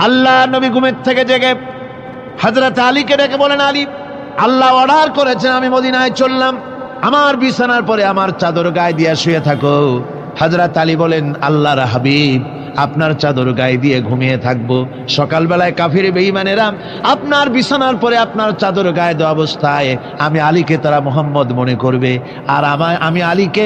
আল্লাহ নবী ঘুমের থেকে জেগে হযরত আলীকে ডেকে বলেন, আলী, আল্লাহ অর্ডার করেছেন আমি মদিনায় চললাম, আমার বিছানার পরে আমার চাদর গায়ে দিয়ে শুয়ে থাকো। হযরত আলী বলেন, আল্লাহর হাবিব, আপনার চাদর গায়ে দিয়ে ঘুমিয়ে থাকবো। সকালবেলায় কাফির বেঈমানেরা আপনার বিছানার পরে আপনার চাদর গায়ে দেওয়া অবস্থায় আমি আলীকে তারা মোহাম্মদ মনে করবে, আর আমি আলীকে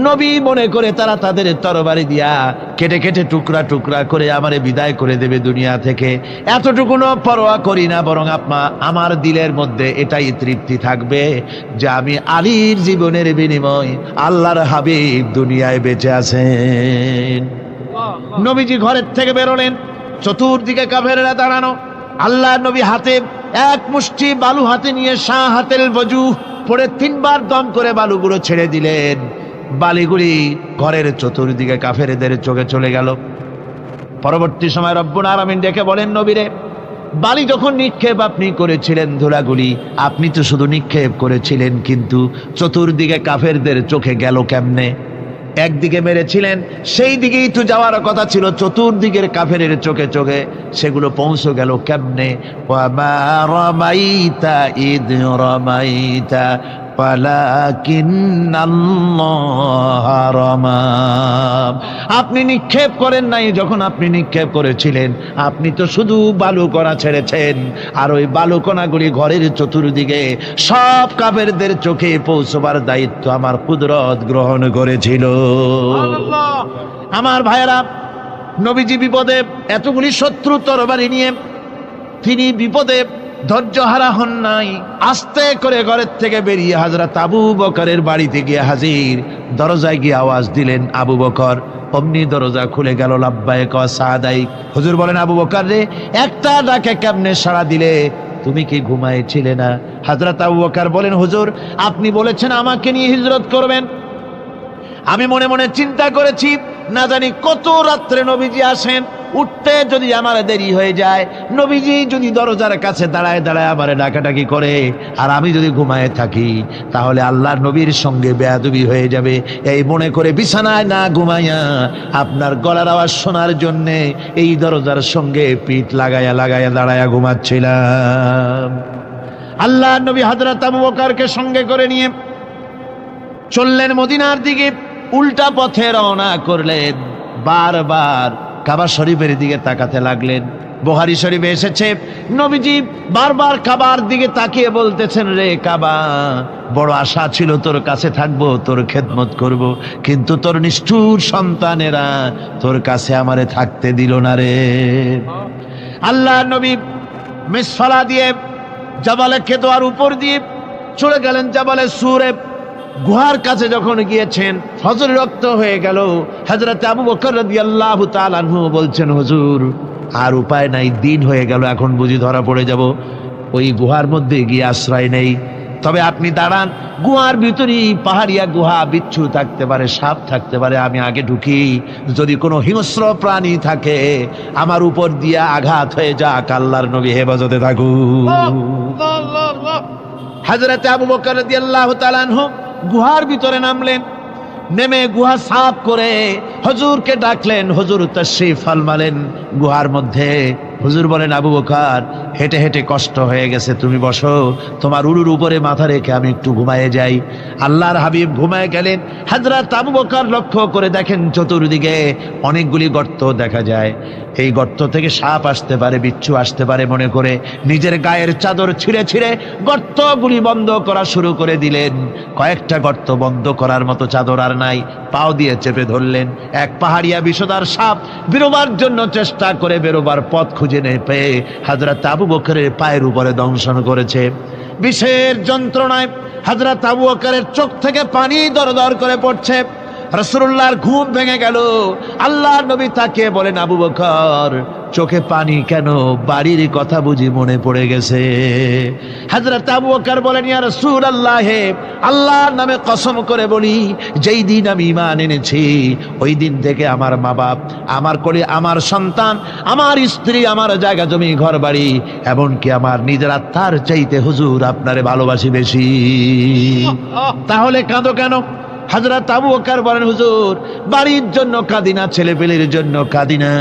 নবী মনে করে তারা তাদের তরবারি দিয়া কেটে কেটে টুকরা টুকরা করে আমারে বিদায় করে দেবে দুনিয়া থেকে। এতটুকুনো পরোয়া করি না, বরং আমার দিলের মধ্যে এটাই তৃপ্তি থাকবে যে আমি আলীর জীবনের বিনিময় আল্লাহর হাবিব দুনিয়ায় বেঁচে আছেন। নবীজি ঘরের থেকে বেরোলেন, চতুর্দিকে কাফেররা দাঁড়ানো। আল্লাহ নবী হাতে এক মুষ্টি বালু হাতে নিয়ে শাহাতেল ওযু পড়ে 3 বার দম করে বালুগুলো ছেড়ে দিলেন। বালিগুলি ঘরের চতুর্দিকে কাফেরদের চোখে চলে গেল। পরবর্তী সময় রব্বুল আলামিন ডেকে বলেন, নবীরে, বালি যখন নিক্ষেপ আপনি করেছিলেন ধুলাগুলি, আপনি তো শুধু নিক্ষেপ করেছিলেন, কিন্তু চতুর্দিকে কাফেরদের চোখে গেল কেমনে? একদিকে মেরেছিলেন, সেই দিকেই তো যাওয়ার কথা ছিল, চতুর্দিকের কাফেরের চোখে চোখে সেগুলো পৌঁছে গেল কেমনে? ওয়ামা রামাইতা ইদ রামাইতা ওয়ালাকিন্নাল্লাহ রামা। আপনি নিক্ষেপ করেন নাই, যখন আপনি নিক্ষেপ করেছিলেন আপনি তো শুধু বালুকণা ছেড়েছেন, আর ওই বালুকণাগুলি ঘরের চতুর্দিকে সব কাফেরদের চোখে পৌঁছবার দায়িত্ব আমার কুদরত গ্রহণ করেছিল। আমার ভাইয়েরা, নবীজি বিপদে, এতগুলি শত্রু তরবারি নিয়ে তিনি বিপদে ধৈর্যহারা হন নাই। আস্তে করে ঘরের থেকে বেরিয়ে হযরত আবু বকরের বাড়িতে গিয়ে হাজির। দরজায় গিয়ে আওয়াজ দিলেন, আবু বকর। অমনি দরজা খুলে গেল। লাব্বাইক ওয়া সাদাইক। হুজুর বলেন, আবু বকর রে, একটা ডাকে কেমনে সাড়া দিলে? তুমি কি ঘুমাইছিলে না? হযরত আবু বকর বলেন, হুজুর, আপনি বলেছেন আমাকে নিয়ে হিজরত করবেন, আমি মনে মনে চিন্তা করেছি, না জানি কত রাত্রে নবীজি আসেন, উঠতে যদি আমার দেরি হয়ে যায়, নবীজি যদি দরজার কাছে দাঁড়ায় দাঁড়ায় আমারে ডাকাডাকি করে, আর আমি যদি ঘুমায় থাকি, তাহলে আল্লাহর নবীর সঙ্গে বেয়াদবি হয়ে যাবে। এই মনে করে বিছানায় না ঘুমাইয়া আপনার গলার আওয়াজ শোনার জন্যে এই দরজার সঙ্গে পিঠ লাগাইয়া লাগাইয়া দাঁড়াইয়া ঘুমাচ্ছিলাম। আল্লাহর নবী হযরত আবু বকরকে সঙ্গে করে নিয়ে চললেন মদিনার দিকে। উল্টা পথে রওনা করলেন। বারবার কাবা শরীফের দিকে তাকাতে লাগলেন। বুখারী শরীফে এসেছে, নবীজি বারবার কাবার দিকে তাকিয়ে বলতেছেন, রে কাবা, বড় আশা ছিল তোর কাছে থাকবো, তোর খেদমত করব, কিন্তু তোর নিষ্ঠুর সন্তানেরা তোর কাছে আমারে থাকতে দিল না রে। আল্লাহ নবী মিসফালা দিয়ে জাবালে কেদোয়ার উপর দিয়ে চলে গেলেন জাবালে সুরে। গুহার কাছে যখন গিয়েছেন, ফজর রক্ত হয়ে গেল। হযরত আবু বকর রাদিয়াল্লাহু তাআলা আনহু বলছেন, হুজুর, আর উপায় নাই, দিন হয়ে গেল, এখন বুঝি ধরা পড়ে যাব, ওই গুহার মধ্যে গিয়ে আশ্রয় নেই। তবে আপনি দাঁড়ান, গুহার ভিতরেই পাহাড়িয়া গুহা, বিচ্ছু থাকতে পারে, সাপ থাকতে পারে, আমি আগে ঢুকি, যদি কোনো হিংস্র প্রাণী থাকে আমার উপর দিয়ে আঘাত হয়ে যাক, আল্লাহর নবী হেফাজতে থাকুন। হযরত আবু বকর রাদিয়াল্লাহু তাআলা আনহু গুহার ভিতরে নামলেন। নেমে গুহা সাফ করে হুজুরকে ডাকলেন। হুজুর তাশরীফ ফরমালেন গুহার মধ্যে। হুজুর বলেন, আবু বকর, হেঁটে হেঁটে কষ্ট হয়ে গেছে, তুমি বসো, তোমার উরুর উপরে মাথা রেখে আমি একটু ঘুমায়ে যাই। আল্লাহর হাবিব ঘুমায়ে গেলেন। হযরত আবু বকর লক্ষ্য করে দেখেন চতুর্দিকে অনেকগুলি গর্ত দেখা যায়। এই গর্ত থেকে সাপ আসতে পারে, বিচ্ছু আসতে পারে মনে করে নিজের গায়ের চাদর ছিঁড়ে ছিঁড়ে গর্তগুলি বন্ধ করা শুরু করে দিলেন। কয়েকটা গর্ত বন্ধ করার মতো চাদর আর নাই, পাও দিয়ে চেপে ধরলেন। এক পাহাড়িয়া বিষধর সাপ বেরোবার জন্য চেষ্টা করে বেরোবার পথ খুঁজে নেই পেয়ে হযরত আবু বকরের পায়ের উপরে দংশন করেছে। বিষের যন্ত্রণায় হযরত আবু বকরের চোখ থেকে পানি দরদর করে পড়ছে। রাসূলুল্লাহর ঘুম ভেঙে গেল। আল্লাহর নবী তাকিয়ে বলেন, আবু বকর, চোখে পানি কেন? বাড়ির কথা বুঝি মনে পড়ে গেছে? হযরত আবু বকর বলেন, ইয়া রাসূলুল্লাহ, আল্লাহর নামে কসম করে বলি, যেই দিন আমি ঈমান এনেছি ওই দিন থেকে আমার মা বাপ, আমার কোলে আমার সন্তান, আমার স্ত্রী, আমার জায়গা জমি ঘর বাড়ি, এমনকি আমার নিজের আত্মার চাইতে হুজুর আপনারে ভালোবাসি বেশি। তাহলে কাঁদো কেন? হযরত আবু বকর বলেন, হুজুর বাড়ির জন্য কাঁদি না, ছেলেপেলের জন্য কাঁদি না,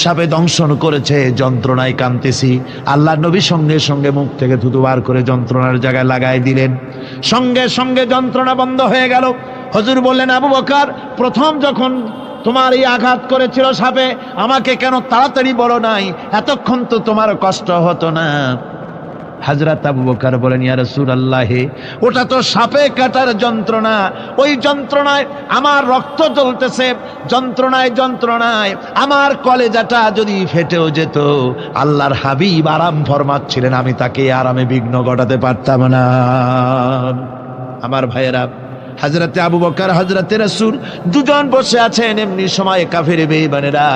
সাপে দংশন করেছে, যন্ত্রণায় কাঁদতেছি। আল্লাহ নবী সঙ্গে সঙ্গে মুখ থেকে থুতু বার করে যন্ত্রণার জায়গায় লাগাই দিলেন, সঙ্গে সঙ্গে যন্ত্রণা বন্ধ হয়ে গেল। হুজুর বললেন, আবু বকর, প্রথম যখন তোমার এই আঘাত করেছিল সাপে, আমাকে কেন তাড়াতাড়ি বলো নাই? এতক্ষণ তো তোমার কষ্ট হতো না। হযরত আবু বকর বলেন, ইয়া রাসূলুল্লাহ, ওটা তো সাপে কাটার যন্ত্রণা, ওই যন্ত্রণায় আমার রক্ত জ্বলতেছে, যন্ত্রণায় যন্ত্রণায় আমার কলেজাটা যদি ফেটেও যেত। আল্লাহর হাবিব আরাম ফরমাচ্ছিলেন, আমি তাকে আরামে বিঘ্ন ঘটাতে পারতাম না। আমার ভাইয়েরা, হযরতে আবু বকর, হযরতে রাসূল দুজন বসে আছেন। এমনি সময় কাফের বেঈমানেরা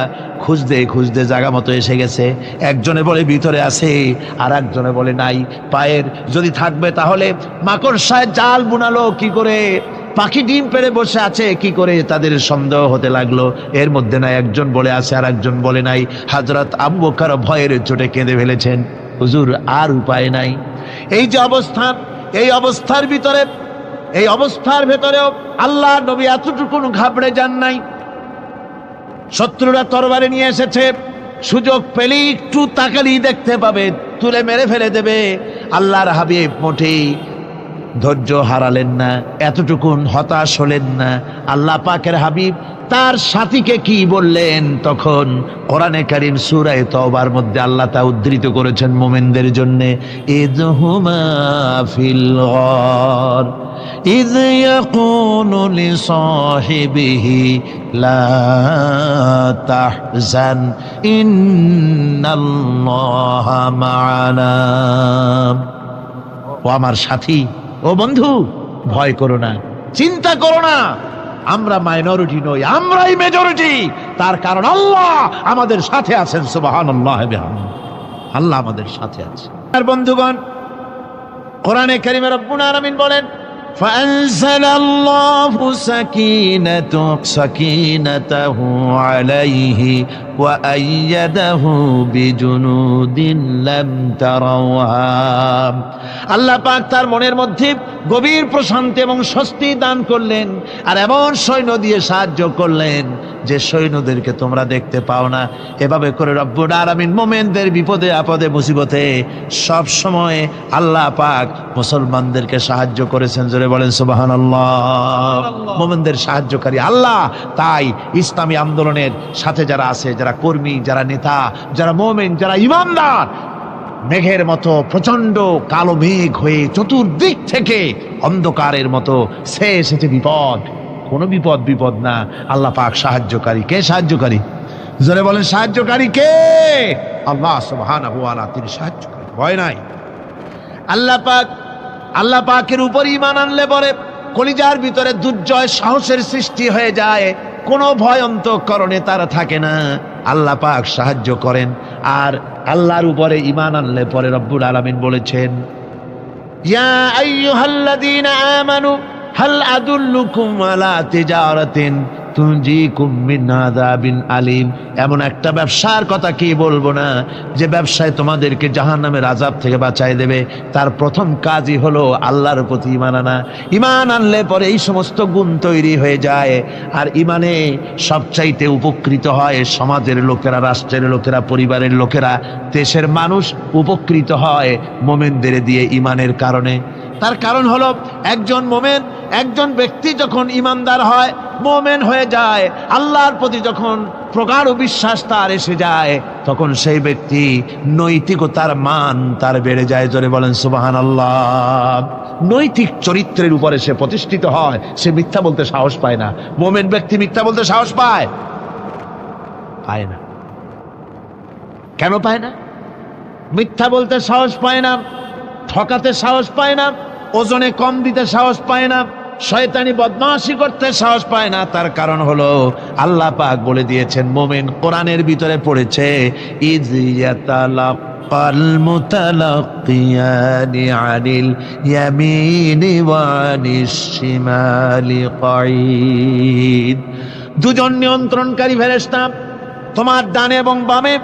খুঁজতে খুঁজতে জায়গা মতো এসে গেছে। একজনে বলে ভিতরে আছে, আর একজনে বলে নাই। পায়ের যদি থাকবে তাহলে মাকড়সায় জাল বুনালো কি করে, পাখি ডিম পেড়ে বসে আছে কি করে, তাদের সন্দেহ হতে লাগলো। এর মধ্যে না একজন বলে আছে আর একজন বলে নাই। হযরত আবু বকর ভয়ের চোটে কেঁদে ফেলেছেন, হুজুর আর উপায় নাই। এই যে অবস্থান, এই অবস্থার ভিতরে, এই অবস্থার ভেতরেও আল্লাহ নবী এতটুকু ঘাবড়ে যান নাই। শত্রুরা তরবারি নিয়ে এসেছে, সুযোগ পেলেই একটু তাকালেই দেখতে পাবে, তুলে মেরে ফেলে দেবে। আল্লাহর হাবিব মোটেই ধৈর্য হারালেন না, এতটুকুন হতাশ হলেন না। আল্লাহ পাকের হাবিব তার সাথীকে কি বললেন? তখন কোরআনে কারীম সূরা তাওবার মধ্যে আল্লাহ তা উদ্ধৃত করেছেন মুমিনদের জন্য, ইযহুমা ফিল গার ইয ইয়াকুলু লিসাহিবিহি লা তাহজান ইন্নাল্লাহা মা'ানা। ও আমার সাথী, ও বন্ধু, ভয় করো না, চিন্তা করো না, আমরা মাইনরিটি নই, আমরাই মেজরিটি। তার কারণ আল্লাহ আমাদের সাথে আছেন। সুবহানাল্লাহ বিহামদিহি, আল্লাহ আমাদের সাথে আছে। আর বন্ধুগণ, কোরআনে কারীমে রব্বুল আলামিন বলেন, ফাআনজালাল্লাহু সাকিনাতাহু আলাইহি ওয়া আইয়াদাহু বিজুনুদিন লাম তারাওহা। আল্লাহ পাক তার মনের মধ্যে গভীর প্রশান্তি এবং স্বস্তি দান করলেন, আর এমন সৈন্য দিয়ে সাহায্য করলেন যে সৈন্যদেরকে তোমরা দেখতে পাও না। এভাবে করে রব্বুল আলামিন মুমিনদের বিপদে আপদে মুসিবতে সব সময় আল্লাহ পাক মুসলমানদেরকে সাহায্য করেছেন। জোরে বলেন সুবহানাল্লাহ। মুমিনদের সাহায্যকারী আল্লাহ। তাই ইসলামী আন্দোলনের সাথে যারা আছে, যারা কর্মী, যারা নেতা, যারা মুমিন, যারা ঈমানদার, মেঘের মতো প্রচন্ড কালো মেঘ হয়ে চতুর্দিক থেকে অন্ধকারের মতো সে এসেছে বিপদ, কোনো বিপদ না। আল্লাহ পাক সাহায্যকারী। কে সাহায্যকারী? জোরে বলেন, সাহায্যকারী কে? আল্লাহ সুবহানাহু ওয়া তাআলা, তিনি সাহায্যকারী, ভয় নাই। আল্লাহ পাকের উপর ঈমান আনলে পরে কলিজার ভিতরে দুর্জয় সাহসের সৃষ্টি হয়ে যায়, কোনো ভয় অন্তঃকরণে তার থাকে না। আল্লাহ পাক সাহায্য করেন। আর আল্লাহর উপরে ঈমান আনলে পরে রব্বুল আলামিন বলেছেন, ইয়া আইয়ুহাল্লাযীনা আমানু হাল আদুল্লুকুম আলা তিজারাতিন তুনজিকুম মিন আযাবিন আলীম। এমন একটা ব্যবসার কথা কি বলবো না যে ব্যবসায় তোমাদেরকে জাহান্নামের আযাব থেকে বাঁচায় দেবে। তার প্রথম কাজই হলো আল্লাহর প্রতি ঈমান আনা। ঈমান আনলে পরে এই সমস্ত গুণ তৈরি হয়ে যায়। আর ঈমানে সবচাইতে উপকৃত হয় সমাজের লোকেরা, রাষ্ট্রের লোকেরা, পরিবারের লোকেরা, দেশের মানুষ উপকৃত হয় মুমিনদের দিয়ে ঈমানের কারণে। তার কারণ হলো একজন মুমিন, একজন ব্যক্তি যখন ঈমানদার হয়, মুমিন হয়ে যায়, আল্লাহর প্রতি যখন প্রগাঢ় বিশ্বাস তার এসে যায়, তখন সেই ব্যক্তি নৈতিকতার মান তার বেড়ে যায়। জোরে বলেন সুবহানাল্লাহ। নৈতিক চরিত্রের উপরে সে প্রতিষ্ঠিত হয়, সে মিথ্যা বলতে সাহস পায় না। মুমিন ব্যক্তি মিথ্যা বলতে সাহস পায় না। কেন পায় না? মিথ্যা বলতে সাহস পায় না, ঠকাতে সাহস পায় না, ওজনে কম দিতে সাহস পায় না, শয়তানি বদমাশি করতে সাহস পায় না। তার কারণ হলো আল্লাহ পাক বলে দিয়েছেন, মুমিন কোরআনের ভিতরে পড়েছে, ইয ইয়াতালাক্কাল মুতালাক্কিয়ানি আনিল ইয়ামিনি ওয়া আনিশ শিমালি কাঈদ। দুজন নিয়ন্ত্রণকারী ফেরেশতা তোমার ডানে এবং বামে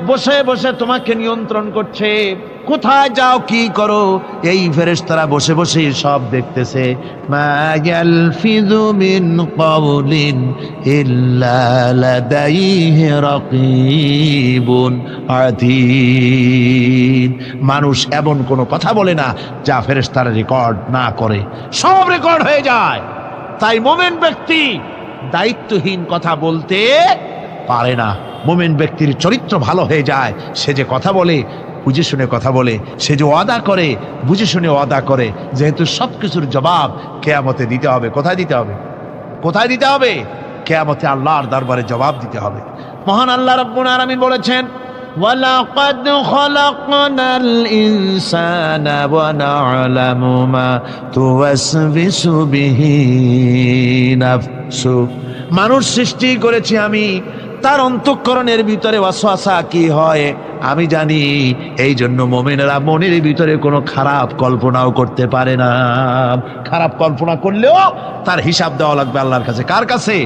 বসে বসে তোমাকে নিয়ন্ত্রণ করছে, কোথায় যাও কি করো এই ফেরেশতারা বসে বসে সব দেখতেছে। মা ইয়ালফিযু মিন কাওলিন ইল্লা লাদাইহি রাকীবুন আতীদ। মানুষ এমন কোনো কথা বলে না যা ফেরেশতারা রেকর্ড না করে, সব রেকর্ড হয়ে যায়। তাই মুমিন ব্যক্তি দায়িত্বহীন কথা বলতে পারে না। মুমিন ব্যক্তির চরিত্র ভালো হয়ে যায়, সে যে কথা বলে বুঝে শুনে কথা বলে, সে যে ওয়াদা করে বুঝে শুনে ওয়াদা করে, যেহেতু সবকিছুর জবাব কিয়ামতে দিতে হবে। কোথায় দিতে হবে? কোথায় দিতে হবে? কিয়ামতে আল্লাহর দরবারে জবাব দিতে হবে। মহান আল্লাহ রাব্বুল আলামিন বলেছেন, ওয়ালাকাদ খালাকনাল ইনসানা ওয়া না'লামু মা তুওয়াসবিসু বিহি নাফসু। মানুষ সৃষ্টি করেছি আমি, তার অন্তঃকরণের ভিতরে ওয়াসওয়াসা কি হয় আমি জানি। এই জন্য মুমিনেরা মনের ভিতরে কোনো খারাপ কল্পনাও করতে পারে না। খারাপ কল্পনা করলেও তার হিসাব দেওয়া লাগবে আল্লাহর কাছে। কার কাছে?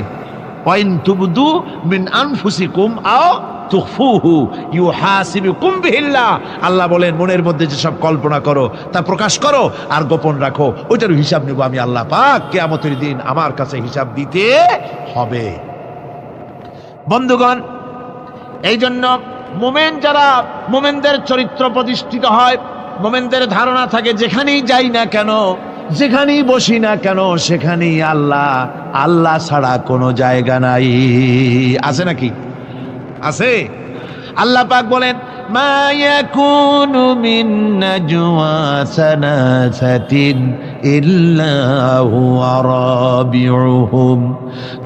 ওয়াইন তুবদু মিন আনফুসিকুম আও তুখফুহু ইউহাসিবুকুম বিহিল্লাহ। আল্লাহ বলেন, মনের মধ্যে যেসব কল্পনা করো তা প্রকাশ করো আর গোপন রাখো, ওইটার হিসাব নেব আমি আল্লাহ পাক। কিয়ামতের দিন আমার কাছে হিসাব দিতে হবে। বন্ধুগণ, এই জন্য মুমিন যারা, মুমিনদের চরিত্র প্রতিষ্ঠিত হয়, মুমিনদের ধারণা থাকে যেখানেই যাই না কেন, যেখানেই বসি না কেন, সেখানেই আল্লাহ, আল্লাহ ছাড়া কোনো জায়গা নাই। আছে নাকি? আছে। আল্লাহ পাক বলেন, মা ইয়াকুনু মিন নাজওয়া সালাসাতিন ইল্লা হুয়া রাবিউহুম।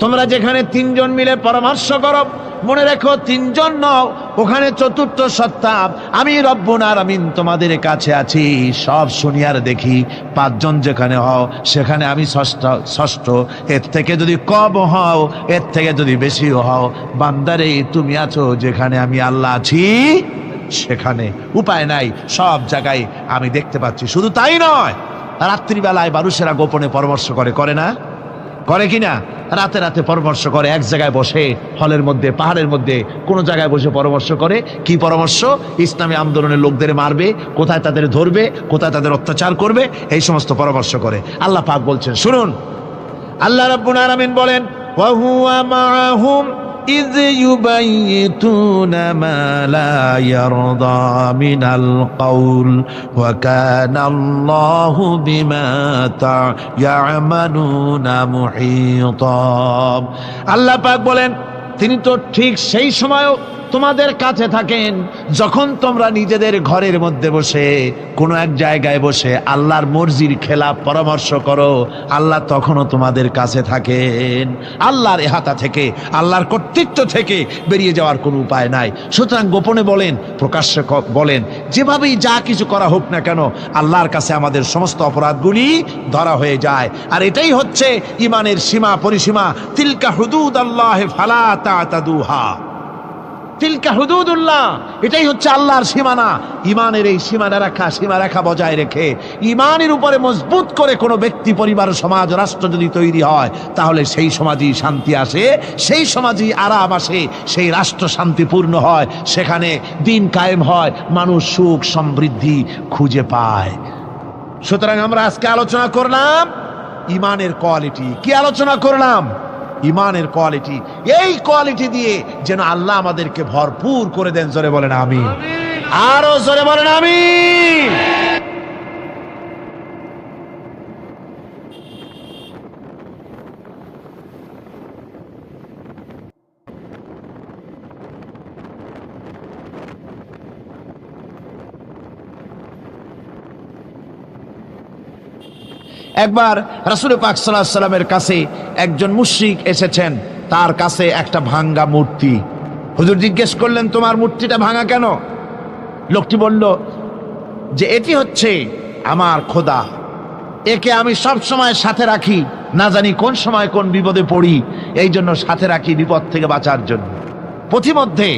তোমরা যেখানে তিনজন মিলে পরামর্শ করো, মনে রেখো তিনজন নও, ওখানে চতুর্থ সত্তা আমি রব্বুল আলামিন তোমাদের কাছে আছি। সব শুনি আর দেখি, পাঁচজন যেখানে হও সেখানে আমি ষষ্ঠ। এর থেকে যদি কম হও, এর থেকে যদি বেশি হও, বান্দারে তুমি আছো যেখানে আমি আল্লাহ আছি সেখানে। উপায় নাই, সব জায়গায় আমি দেখতে পাচ্ছি। শুধু তাই নয়, রাত্রিবেলায় মানুষেরা গোপনে পরামর্শ করে, করে না? করে কিনা? রাতে রাতে পরামর্শ করে, এক জায়গায় বসে, হলের মধ্যে, পাহাড়ের মধ্যে, কোনো জায়গায় বসে পরামর্শ করে। কি পরামর্শ? ইসলামী আন্দোলনের লোকদের মারবে, কোথায় তাদের ধরবে, কোথায় তাদের অত্যাচার করবে, এই সমস্ত পরামর্শ করে। আল্লাহ পাক বলছেন, শুনুন, আল্লাহ রাব্বুল আলামিন বলেন, ওয়া হুয়া মাআহুম إذ يبيتون ما لا يرضى من القول وكان الله بما يعملون محيطا। আল্লাহ পাক বলেন, তিনি তো ঠিক সেই সময়ও তোমাদের কাছে থাকেন যখন তোমরা নিজেদের ঘরের মধ্যে বসে, কোনো এক জায়গায় বসে আল্লাহর মর্জির খেলাফ পরামর্শ করো, আল্লাহ তখনও তোমাদের কাছে থাকেন। আল্লাহর ইহাতা থেকে, আল্লাহর কর্তৃত্ব থেকে বেরিয়ে যাওয়ার কোনো উপায় নাই। সুতরাং গোপনে বলেন, প্রকাশ্যে বলেন, যেভাবেই যা কিছু করা হোক না কেন, আল্লাহর কাছে আমাদের সমস্ত অপরাধগুলি ধরা হয়ে যায়। আর এটাই হচ্ছে ইমানের সীমা পরিসীমা। তিলকা হুদুদাল্লাহ ফালা তা'তাদুহা। তিলকা হুদুদুল্লাহ, এটাই হচ্ছে আল্লাহর সীমানা। ইমানের এই সীমারেখা বজায় রেখে, ইমানের উপরে মজবুত করে কোনো ব্যক্তি, পরিবার, সমাজ, রাষ্ট্র যদি তৈরি হয়, তাহলে সেই সমাজই শান্তি আসে, সেই সমাজই আরাম আসে, সেই রাষ্ট্র শান্তিপূর্ণ হয়, সেখানে দিন কায়েম হয়, মানুষ সুখ সমৃদ্ধি খুঁজে পায়। সুতরাং আমরা আজকে আলোচনা করলাম ইমানের কোয়ালিটি। কি আলোচনা করলাম? ইমানের কোয়ালিটি। এই কোয়ালিটি দিয়ে যেন আল্লাহ আমাদেরকে ভরপুর করে দেন। জোরে বলেন আমিন। আরো জোরে বলেন আমিন। একবার রাসূল পাক সাল্লাল্লাহু আলাইহি সাল্লামের কাছে একজন মুশরিক এসেছেন, তার কাছে একটা ভাঙ্গা মূর্তি। হুজুর জিজ্ঞেস করলেন, তোমার মূর্তিটা ভাঙা কেন? লোকটি বলল যে এটি হচ্ছে আমার খোদা, একে আমি সব সময় সাথে রাখি, না জানি কোন সময় কোন বিপদে পড়ি, এই জন্য সাথে রাখি বিপদ থেকে বাঁচার জন্য। পথিমধ্যে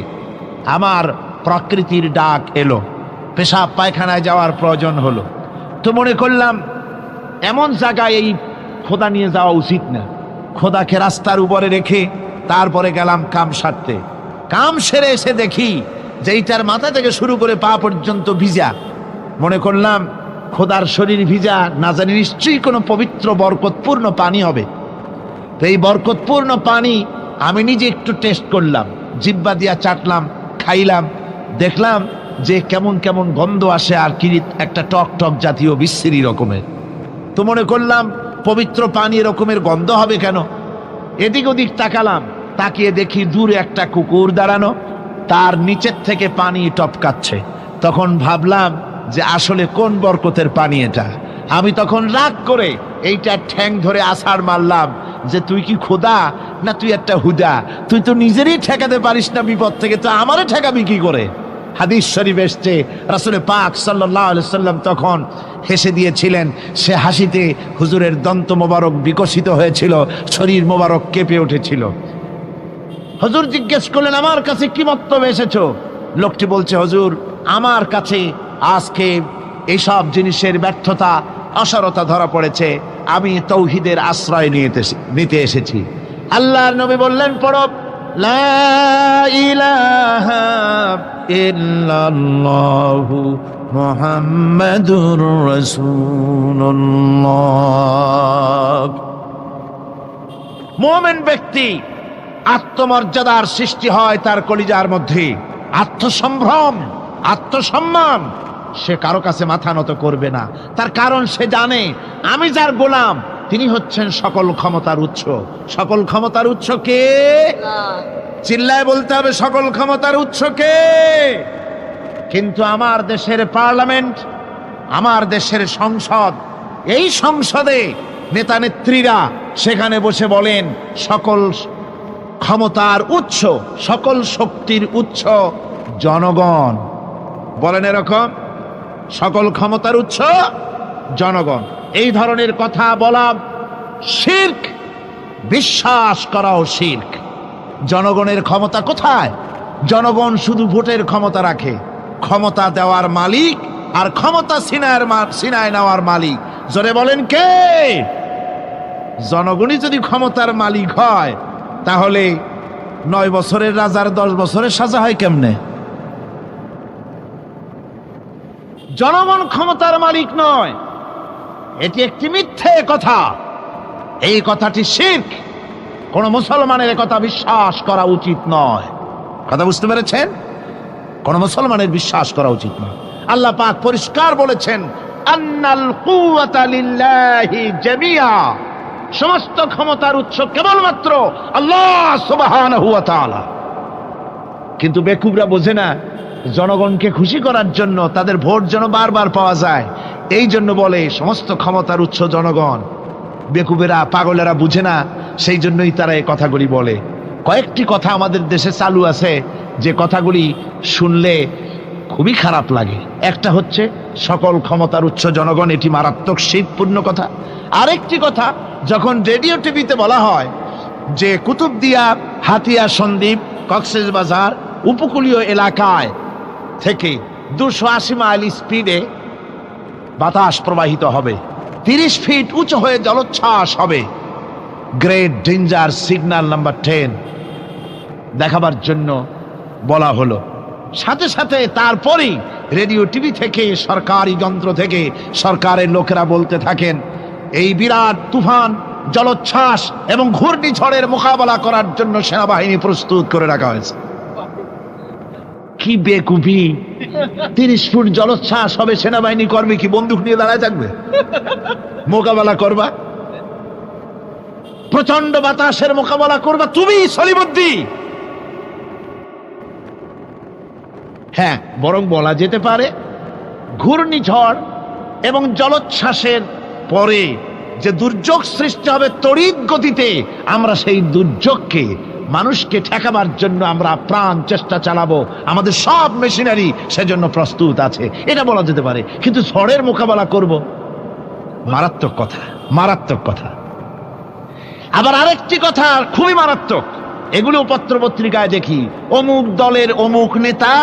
আমার প্রকৃতির ডাক এলো, পেশাব পায়খানায় যাওয়ার প্রয়োজন হলো, তো মনে করলাম এমন জায়গায় এই খোদা নিয়ে যাওয়া উচিত না। খোদাকে রাস্তার উপরে রেখে তারপরে গেলাম কাম সারতে। কাম সেরে এসে দেখি যে এইটার মাথা থেকে শুরু করে পা পর্যন্ত ভিজা। মনে করলাম খোদার শরীর ভিজা, না জানি নিশ্চয়ই কোনো পবিত্র বরকতপূর্ণ পানি হবে। তো এই বরকতপূর্ণ পানি আমি নিজে একটু টেস্ট করলাম, জিব্বা দিয়া চাটলাম, খাইলাম, দেখলাম যে কেমন কেমন গন্ধ আসে, আর কি একটা টক টক জাতীয় বিশ্রী রকমের। তো মনে করলাম পবিত্র পানি এরকমের গন্ধ হবে কেন? এদিক ওদিক তাকালাম, তাকিয়ে দেখি দূরে একটা কুকুর দাঁড়ানো, তার নিচের থেকে পানি টপকাচ্ছে। তখন ভাবলাম যে আসলে কোন বরকতের পানি এটা। আমি তখন রাগ করে এইটা ঠ্যাং ধরে আছাড় মারলাম যে তুই কি খোদা না তুই একটা হুদা? তুই তো নিজেরই ঠেকাতে পারিস না বিপদ থেকে, তো আমারে ঠেকাবি কি করে? হাদিস শরীফ এসছে, রাসূল পাক সাল্লাল্লাহু আলাইহি সাল্লাম তখন হেসে দিয়েছিলেন। সে হাসিতে হুজুরের দন্ত মোবারক বিকশিত হয়েছিল, শরীর মোবারক কেঁপে উঠেছিল। হুজুর জিজ্ঞেস করলেন, আমার কাছে কি বক্তব্য এসেছো? লোকটি বলছে, হুজুর আমার কাছে আজকে এইসব জিনিসের ব্যর্থতা, অসারতা ধরা পড়েছে, আমি তৌহিদের আশ্রয় নিতে এসেছি। আল্লাহর নবী বললেন, পড়ো লা ইলাহা ইল্লাল্লাহু মুহাম্মাদুর রাসূলুল্লাহ। মুমিন ব্যক্তি আত্মমর্যাদার সৃষ্টি হয় তার কলিজার মধ্যে, আত্মসম্ভ্রম, আত্মসম্মান। সে কারো কাছে মাথা নত করবে না, তার কারণ সে জানে আমি যার গোলাম তিনি হচ্ছেন সকল ক্ষমতার উৎস। সকল ক্ষমতার উৎস কে? চিল্লায় বলতে হবে, সকল ক্ষমতার উৎস কে? কিন্তু আমার দেশের পার্লামেন্ট, আমার দেশের সংসদ, এই সংসদে নেতা নেত্রীরা সেখানে বসে বলেন সকল ক্ষমতার উৎস, সকল শক্তির উৎস জনগণ। বলেন এরকম, সকল ক্ষমতার উৎস জনগণ। এই ধরনের কথা বলা শিরক, বিশ্বাস করাও শিরক। জনগণের ক্ষমতা কোথায়? জনগণ শুধু ভোটের ক্ষমতা রাখে, ক্ষমতা দেওয়ার মালিক আর ক্ষমতা ছিনায় নেওয়ার মালিক জোরে বলেন কে? জনগণই যদি ক্ষমতার মালিক হয় তাহলে 9 বছরের রাজার 10 বছরের সাজা হয় কেমনে? জনগণ ক্ষমতার মালিক নয়, এটি একটি মিথ্যে কথা। এই কথাটি শিরক, কোন মুসলমানের কথা বিশ্বাস করা উচিত নয়। কথা বুঝতে পেরেছেন? কোন মুসলমানের বিশ্বাস করা উচিত নয়। আল্লাহ পাক পরিষ্কার বলেছেন, আন্নাল কুওয়াতা লিল্লাহি জামিআ, সমস্ত ক্ষমতার উৎস কেবলমাত্র আল্লাহ সুবহানাহু ওয়া তাআলা। কিন্তু বেকুবরা বোঝে না, জনগণকে খুশি করার জন্য, তাদের ভোট যেন বারবার পাওয়া যায়, এই জন্য বলে সমস্ত ক্ষমতার উৎস জনগণ। বেকুবেরা, পাগলেরা বুঝে না, সেই জন্যই তারা এই কথাগুলি বলে। কয়েকটি কথা আমাদের দেশে চালু আছে যে কথাগুলি শুনলে খুবই খারাপ লাগে। একটা হচ্ছে সকল ক্ষমতার উৎস জনগণ, এটি মারাত্মক শিরকপূর্ণ কথা। আরেকটি কথা, যখন রেডিও টিভিতে বলা হয় যে কুতুবদিয়া, হাতিয়া সন্দ্বীপ, কক্সবাজার উপকূলীয় এলাকায় থেকে 280 মাইল স্পিডে বাতাস প্রবাহিত হবে, 30 ফিট উঁচু হয়ে জলোচ্ছ্বাস হবে, গ্রেট ডেঞ্জার সিগন্যাল নাম্বার 10 দেখাবার জন্য বলা হলো। সাথে সাথে তারপরেই রেডিও টিভি থেকে, সরকারি যন্ত্র থেকে সরকারের লোকেরা বলতে থাকেন, এই বিরাট তুফান, জলোচ্ছ্বাস এবং ঘূর্ণিঝড়ের মোকাবেলা করার জন্য সেনাবাহিনী প্রস্তুত করে রাখা হয়েছে। কি বেকুবি! 30 ফুট জলোচ্ছ্বাস হবে, সেনাবাহিনী করবে কি? বন্দুক নিয়ে দাঁড়ায় থাকবে? মোকাবেলা করবা? প্রচন্ড বাতাসের মোকাবেলা করবা তুমি সলিমুদ্দি? হ্যাঁ, বরং বলা যেতে পারে ঘূর্ণিঝড় এবং জলোচ্ছ্বাসের পরে যে দুর্যোগ সৃষ্টি হবে তড়িৎ গতিতে, আমরা সেই দুর্যোগকে, মানুষকে ঠেকাবার জন্য আমরা প্রাণ চেষ্টা চালাবো, আমাদের সব মেশিনারি সেজন্য প্রস্তুত আছে, এটা বলা যেতে পারে। কিন্তু ঝড়ের মোকাবেলা করব, মারাত্মক কথা, মারাত্মক কথা। আবার আরেকটি কথা খুবই মারাত্মক, এগুলো পত্র পত্রিকায় দেখি, অমুক দলের অমুক নেতা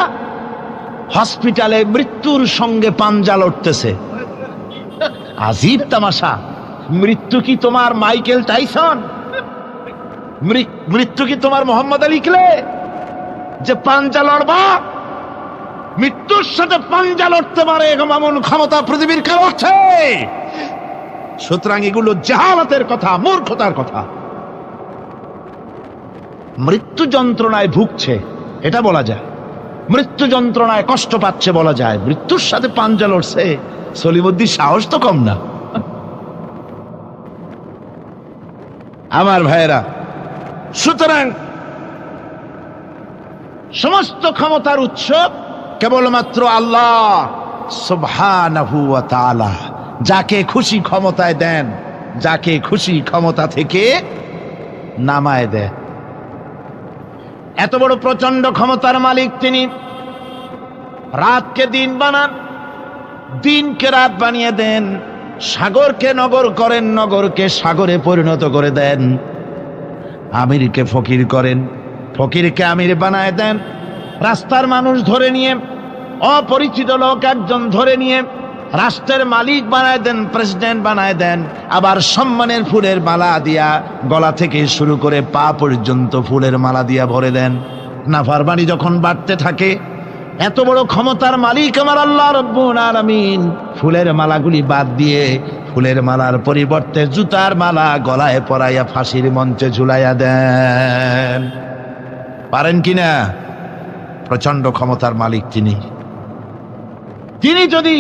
হসপিটালে মৃত্যুর সঙ্গে পাঞ্জা লড়তেছে। আজীব তামাশা! মৃত্যু কি তোমার মাইকেল টাইসন? মৃত্যু কি তোমার মোহাম্মদ আলী ক্লে যে পাঞ্জা লড়বা? মৃত্যুর সাথে পাঞ্জা লড়তে পারে এমন ক্ষমতা পৃথিবীর কেউ আছে? সুতরাং এগুলো জাহালাতের কথা, মূর্খতার কথা। মৃত্যু যন্ত্রণায় ভুগছে এটা বলা যায়, মৃত্যু যন্ত্রণায় কষ্ট পাচ্ছে বলা যায়, মৃত্যুর সাথে পাঞ্জা লড়ছে সলিমুদ্দিন সাহস তো কম না। আমার ভাইয়েরা, সুতরাং সমস্ত ক্ষমতার উৎস কেবলমাত্র আল্লাহ সুবহানাহু ওয়া তাআলা। যাকে খুশি ক্ষমতায় দেন, যাকে খুশি ক্ষমতা থেকে নামায় দেন। এত বড় প্রচন্ড ক্ষমতার মালিক তিনি। রাতকে দিন বানান, দিনকে রাত বানিয়ে দেন, সাগরকে নগর করেন, নগরকে সাগরে পরিণত করে দেন, আমিরকে ফকির করেন, ফকিরকে আমির বানায় দেন, রাস্তার মানুষ ধরে নিয়ে, অপরিচিত লোক একজন ধরে নিয়ে রাষ্ট্রের মালিক বানায় দেন, প্রেসিডেন্ট বানায় দেন। আবার সম্মানের ফুলের মালা দিয়া গলা থেকে শুরু করে পা পর্যন্ত ফুলের মালা দিয়া ভরে দেন। নাফরমানি যখন বাড়তে থাকে, এত বড় ক্ষমতার মালিক আমার আল্লাহ রব্বুল আলামিন ফুলের মালাগুলি বাদ দিয়ে ফুলের মালার পরিবর্তে জুতার মালা গলায় পরাইয়া ফাঁসির মঞ্চে ঝুলাইয়া দেন। পারেন কিনা? প্রচন্ড ক্ষমতার মালিক তিনি। তিনি যদি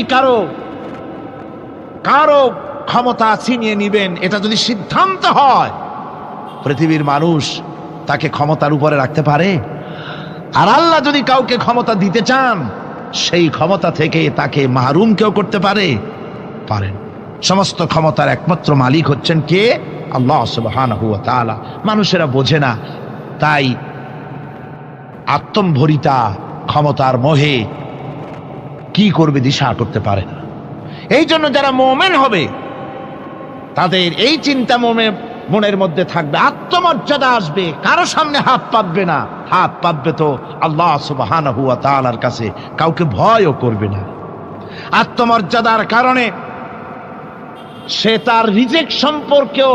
কারো ক্ষমতা ছিনিয়ে নিবেন, এটা যদি সিদ্ধান্ত হয়, পৃথিবীর মানুষ তাকে ক্ষমতার উপরে রাখতে পারে? আর আল্লাহ যদি কাউকে ক্ষমতা দিতে চান, সেই ক্ষমতা থেকে তাকে মাহরুম কেউ করতে পারে? পারেন। সমস্ত ক্ষমতার একমাত্র মালিক হচ্ছেন কে? আল্লাহ সুবহানাহু ওয়া তাআলা। মানুষেরা বোঝে না, তাই আত্মম্ভরিতা ক্ষমতার মোহে কি করবে দিশা করতে পারে না। এই জন্য যারা মুমিন হবে তাদের এই চিন্তা মনের মধ্যে থাকবে, আত্মমর্যাদা আসবে, কারো সামনে হাত পাতবে না, হাত পাতবে তো আল্লাহ সুবহানাহু ওয়া তাআলার কাছে, কাউকে ভয়ও করবে না। আত্মমর্যাদার কারণে সে তার রিজিক সম্পর্কেও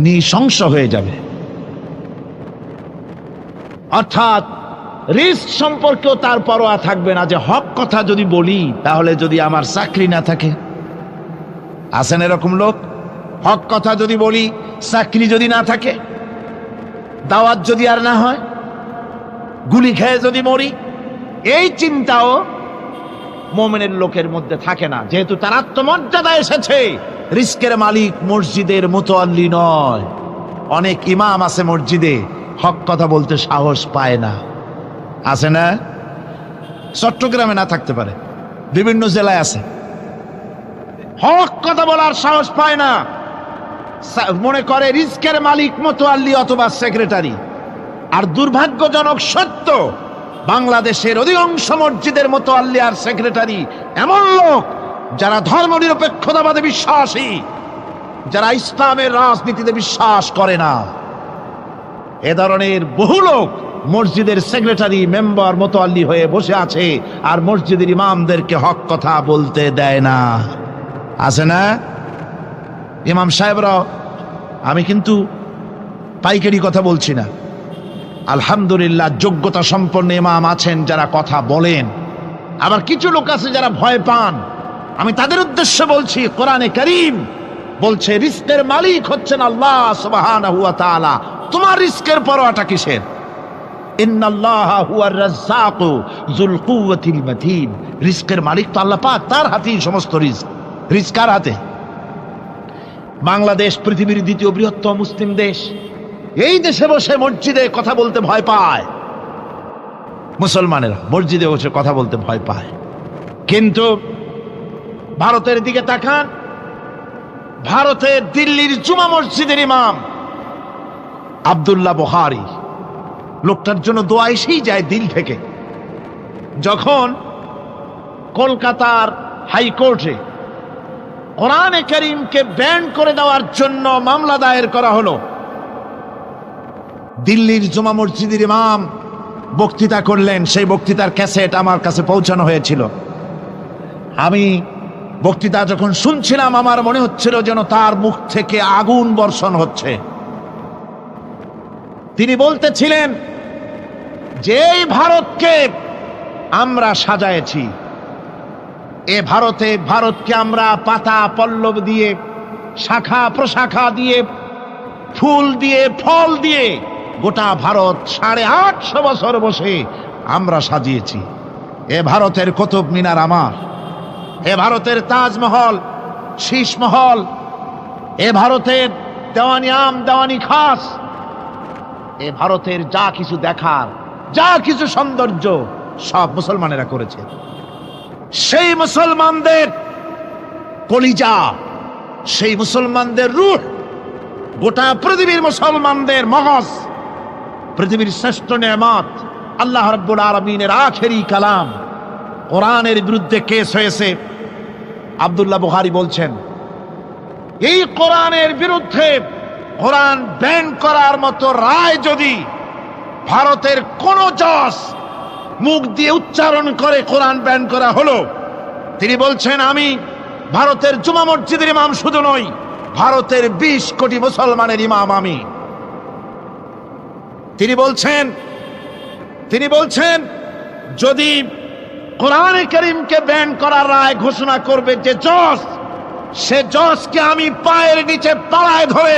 নৃশংস হয়ে যাবে, অর্থাৎ রিস্ক সম্পর্কেও তার পরোয়া থাকবে না, যে হক কথা যদি বলি তাহলে যদি আমার চাকরি না থাকে। আছেন এরকম লোক? হক কথা যদি বলি, চাকরি যদি না থাকে, দাওয়াত যদি আর না হয়, গুলি খেয়ে যদি মরি, এই চিন্তাও মুমিনের লোকের মধ্যে থাকে না, যেহেতু তার আত্মমর্যাদা এসেছে। রিস্কের মালিক মসজিদের মুতাল্লি নয়। অনেক ইমাম আছে মসজিদে, হক কথা বলতে সাহস পায় না। আছে না? চট্টগ্রামে না থাকতে পারে, বিভিন্ন জেলায় আছে, হক কথা বলার সাহস পায় না। মনে করে রিস্কের মালিক মুতাল্লি অথবা সেক্রেটারি। আর দুর্ভাগ্যজনক সত্য, বাংলাদেশের অধিকাংশ মসজিদের মুতাল্লি আর সেক্রেটারি এমন লোক যারা ধর্মনিরপেক্ষতাবাদে বিশ্বাসী, যারা ইসলামের রাজনীতিতে বিশ্বাস করে না। এ ধরনের বহু লোক মসজিদের সেক্রেটারি, মেম্বার, মুতাল্লি হয়ে বসে আছে, আর মসজিদের ইমামদেরকে হক কথা বলতে দেয় না। আছে না? ইমাম সাহেবরা, আমি কিন্তু পাইকারি কথা বলছি না, আলহামদুলিল্লাহ যোগ্যতা সম্পন্ন ইমাম আছেন যারা কথা বলেন। আবার কিছু লোক আছে যারা ভয় পান, আমি তাদের উদ্দেশ্যে বলছি, কোরআনে কারীম বলছে রিস্কের মালিক হচ্ছেন আল্লাহ সুবহানাহু ওয়া তাআলা। তোমার রিস্কের পরোয়াটা কিসের? ইন্নাল্লাহা হুয়ার রাজ্জাকু যুল কুওয়াতিল মাতিন। রিস্কের মালিক তো আল্লাহ পাক, তার হাতেই সমস্ত রিস্ক। রিস্ক কার হাতে? বাংলাদেশ পৃথিবীর দ্বিতীয় বৃহত্তম মুসলিম দেশ। এই দেশে বসে মসজিদে কথা বলতে ভয় পায়, মুসলমানেরা মসজিদে বসে কথা বলতে ভয় পায়। কিন্তু ভারতের দিকে তাকান, ভারতের দিল্লির জুমা মসজিদের ইমাম আব্দুল্লাহ বুখারী, লোকটার জন্য দোয়া এসেই যায় দিল থেকে। যখন কলকাতার হাইকোর্টে কোরআনে কারীমকে ব্যান করে দেওয়ার জন্য মামলা দায়ের করা হলো, দিল্লির জুমা মসজিদের ইমাম বক্তৃতা করলেন। সেই বক্তৃতার ক্যাসেট আমার কাছে পৌঁছানো হয়েছিল। আমি বক্তৃতা যখন শুনছিলাম, আমার মনে হচ্ছিল যেন তার মুখ থেকে আগুন বর্ষণ হচ্ছে। তিনি বলতেছিলেন যে এই ভারতকে আমরা সাজায়েছি। এ ভারতকে আমরা পাতা পল্লব দিয়ে, শাখা প্রশাখা দিয়ে, ফুল দিয়ে, ফল দিয়ে গোটা ভারত 850 বছর বসে আমরা সাজিয়েছি। এ ভারতের কুতুব মিনার আমার, এ ভারতের তাজমহল, শীষমহল, এ ভারতের দেওয়ানি আম, দেওয়ানি খাস, এ ভারতের যা কিছু দেখার, যা কিছু সৌন্দর্য সব মুসলমানেরা করেছে। সেই মুসলমানদের কলিজা, সেই মুসলমানদের রূহ, গোটা পৃথিবীর মুসলমানদের মগজ, পৃথিবীর শ্রেষ্ঠ নেয়ামত আল্লাহ রাব্বুল আলামিনের আখেরি কালাম কোরআনের বিরুদ্ধে কেস হয়েছে। আব্দুল্লাহ বুখারী বলছেন, এই কোরআনের বিরুদ্ধে কোরআন ব্যান করার মতো রায় যদি ভারতের কোন জজ মুখ দিয়ে উচ্চারণ করে কোরআন ব্যান করা হলো, তিনি বলছেন আমি ভারতের জুমা মসজিদের ইমাম শুধু নই, ভারতের 20 কোটি মুসলমানের ইমাম আমি। তিনি বলছেন যদি কোরআনে কারীমকে ব্যান করার রায় ঘোষণা করবে যে জজ, সে জজকে আমি পায়ের নিচে তলায় ধরে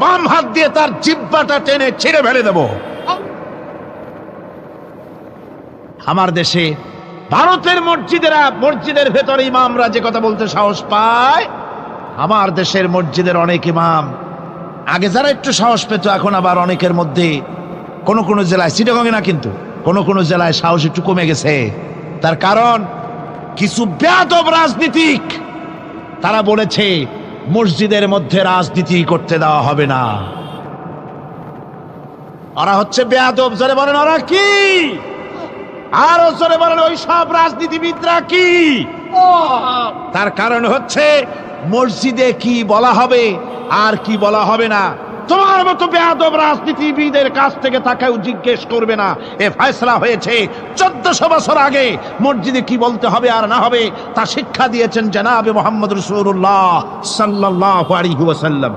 বাম হাত দিয়ে তার জিহ্বাটা টেনে ছিঁড়ে ফেলে দেব। আমার দেশে ভারতের মসজিদের ভেতরে ইমামরা যে কথা বলতে সাহস পায়, আমার দেশের মসজিদের অনেক ইমাম আগে যারা একটু সাহস পেত, এখন আবার অনেকের মধ্যে কোন কোন জেলায়, চিটাগংয়ে না কিন্তু কোন কোন জেলায় সাহস একটু কমে গেছে। তার কারণ কিছু বেয়াদব রাজনীতিক তারা বলেছে মসজিদের মধ্যে রাজনীতি করতে দেওয়া হবে না। ওরা হচ্ছে বেয়াদব। জোরে বলেন ওরা কি? আরো জোরে বলেন ওই সব রাজনীতিবিদরা কি? তার কারণ হচ্ছে মসজিদে কি বলা হবে আর কি বলা হবে না তোমার মতো বেয়াদব রাজনীতিবিদের কাছ থেকে তাকেও জিজ্ঞেস করবে না। এ ফয়সালা হয়েছে 1400 বছর আগে। মসজিদে কি বলতে হবে আর না হবে তা শিক্ষা দিয়েছেন জনাবে মুহাম্মদ রাসূলুল্লাহ সাল্লাল্লাহু আলাইহি ওয়াসাল্লাম।